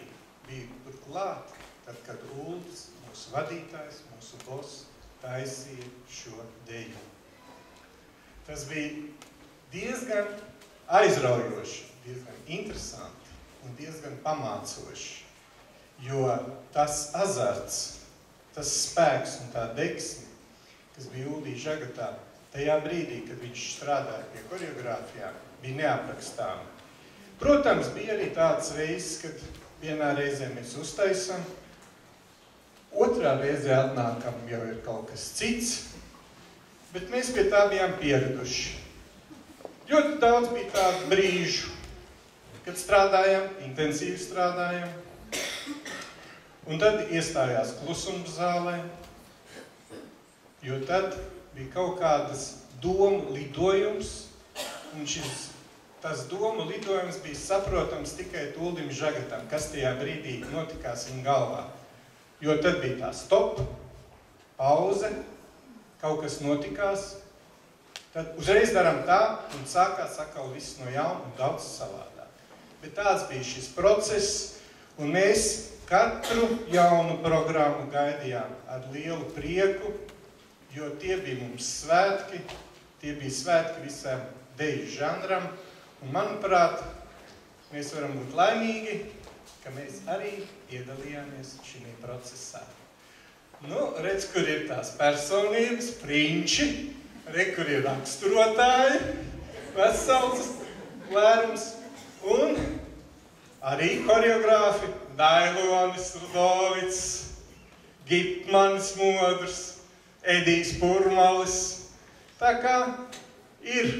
biju tur klāt, tad, kad Uldis, mūsu vadītājs, mūsu boss, taisīja šo deju. Tas bija diezgan aizraujoši, diezgan interesanti un diezgan pamācoši, jo tas azarts, tas spēks un tā deksme, kas bija Uldī Žagatā, tajā brīdī, kad viņš strādāja pie koreogrāfijām, bija neaprakstāma. Protams, bija arī tāds reizes, kad vienā reizē mēs uztaisam, otrā reizē atnākam jau ir kaut kas cits, bet mēs pie tā bijām pieraduši. Ļoti daudz bija tādu brīžu, kad strādājam, intensīvi strādājam, un tad iestājās klusums zālē, jo tad bija kaut kādas domu lidojums, un tas domu lidojums bija saprotams tikai Uldim Žagatam, kas tajā brīdī notikās viņa galvā. Jo tad bija tā stop, pauze, kaut kas notikās, tad uzreiz daram tā, un sākās atkal viss no jauna un daudz savādāk. Bet tāds bija šis process, un mēs katru jaunu programmu gaidījām ar lielu prieku, jo tie bija mums svētki, tie bija svētki visam deju žanram, un, manuprāt, mēs varam būt laimīgi, ka mēs arī piedalījāmies šī procesā. Nu, redz, kur ir tās personības, prinči, kur ir raksturotāji, vesels lērums, un arī koreogrāfi Dailonis Rudovics, Gipmanis Modrs, Edijs Purmalis. Tā kā ir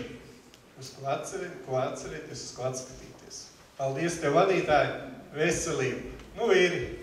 uz ko atcerēties, uz ko atskatīties. Paldies tev, vadītāji, veselību. Nu, vīri!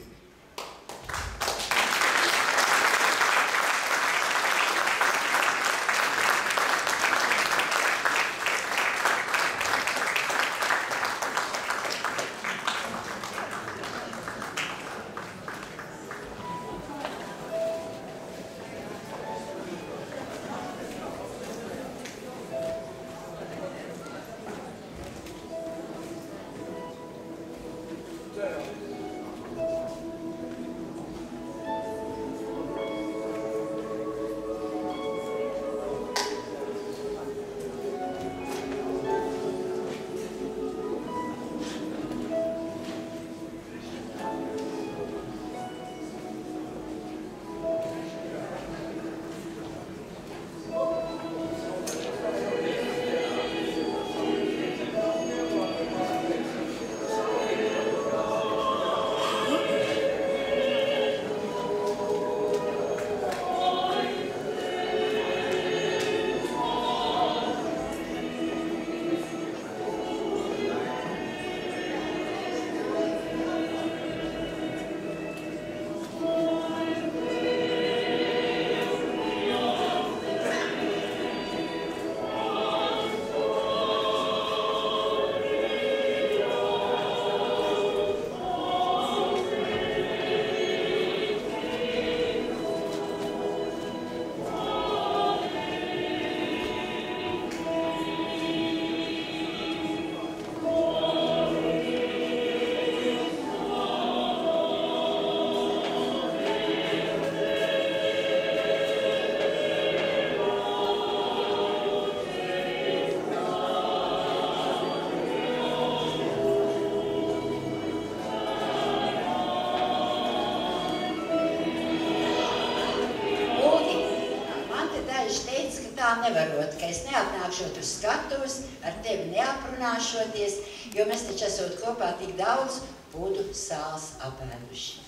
nevarot, ka es neatnākšot uz skatuves, ar tevi neaprunāšoties, jo mēs taču esot kopā tik daudz pudu sāls apēduši.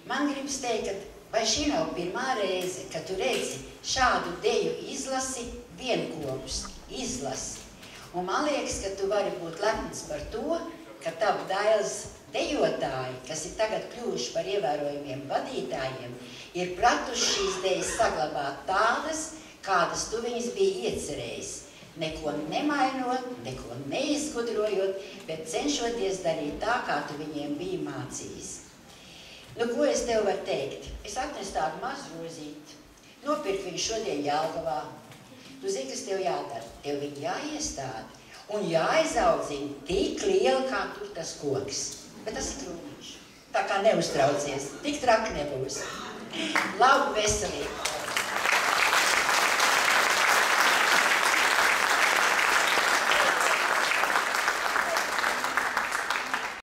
Man gribas teikt, ka vai šī nav pirmā reize, kad tu redzi šādu deju izlasi vienkopus, izlasi. Un man liekas, ka tu vari būt lepns par to, ka tavu dailes dejotāji, kas ir tagad kļuvuši par ievērojumiem vadītājiem, ir pratuši šīs dejas saglabāt tādas, kādas tu viņas bija iecerējis. Neko nemainot, neko neizgudrojot, bet cenšoties darīt tā, kā tu viņiem bija mācījis. Nu, ko es tev varu teikt? Es atnesu tādu mazu rozīti, nopirku viņu šodien Jelgavā. Tu zini, kas tev jādara? Tev viņu jāiestāda un jāizaudzina tik liela, kā tur tas koks. Bet tas ir krūmiņš. Tā kā neuztraucies, tik traki nebūs. Labu veselību!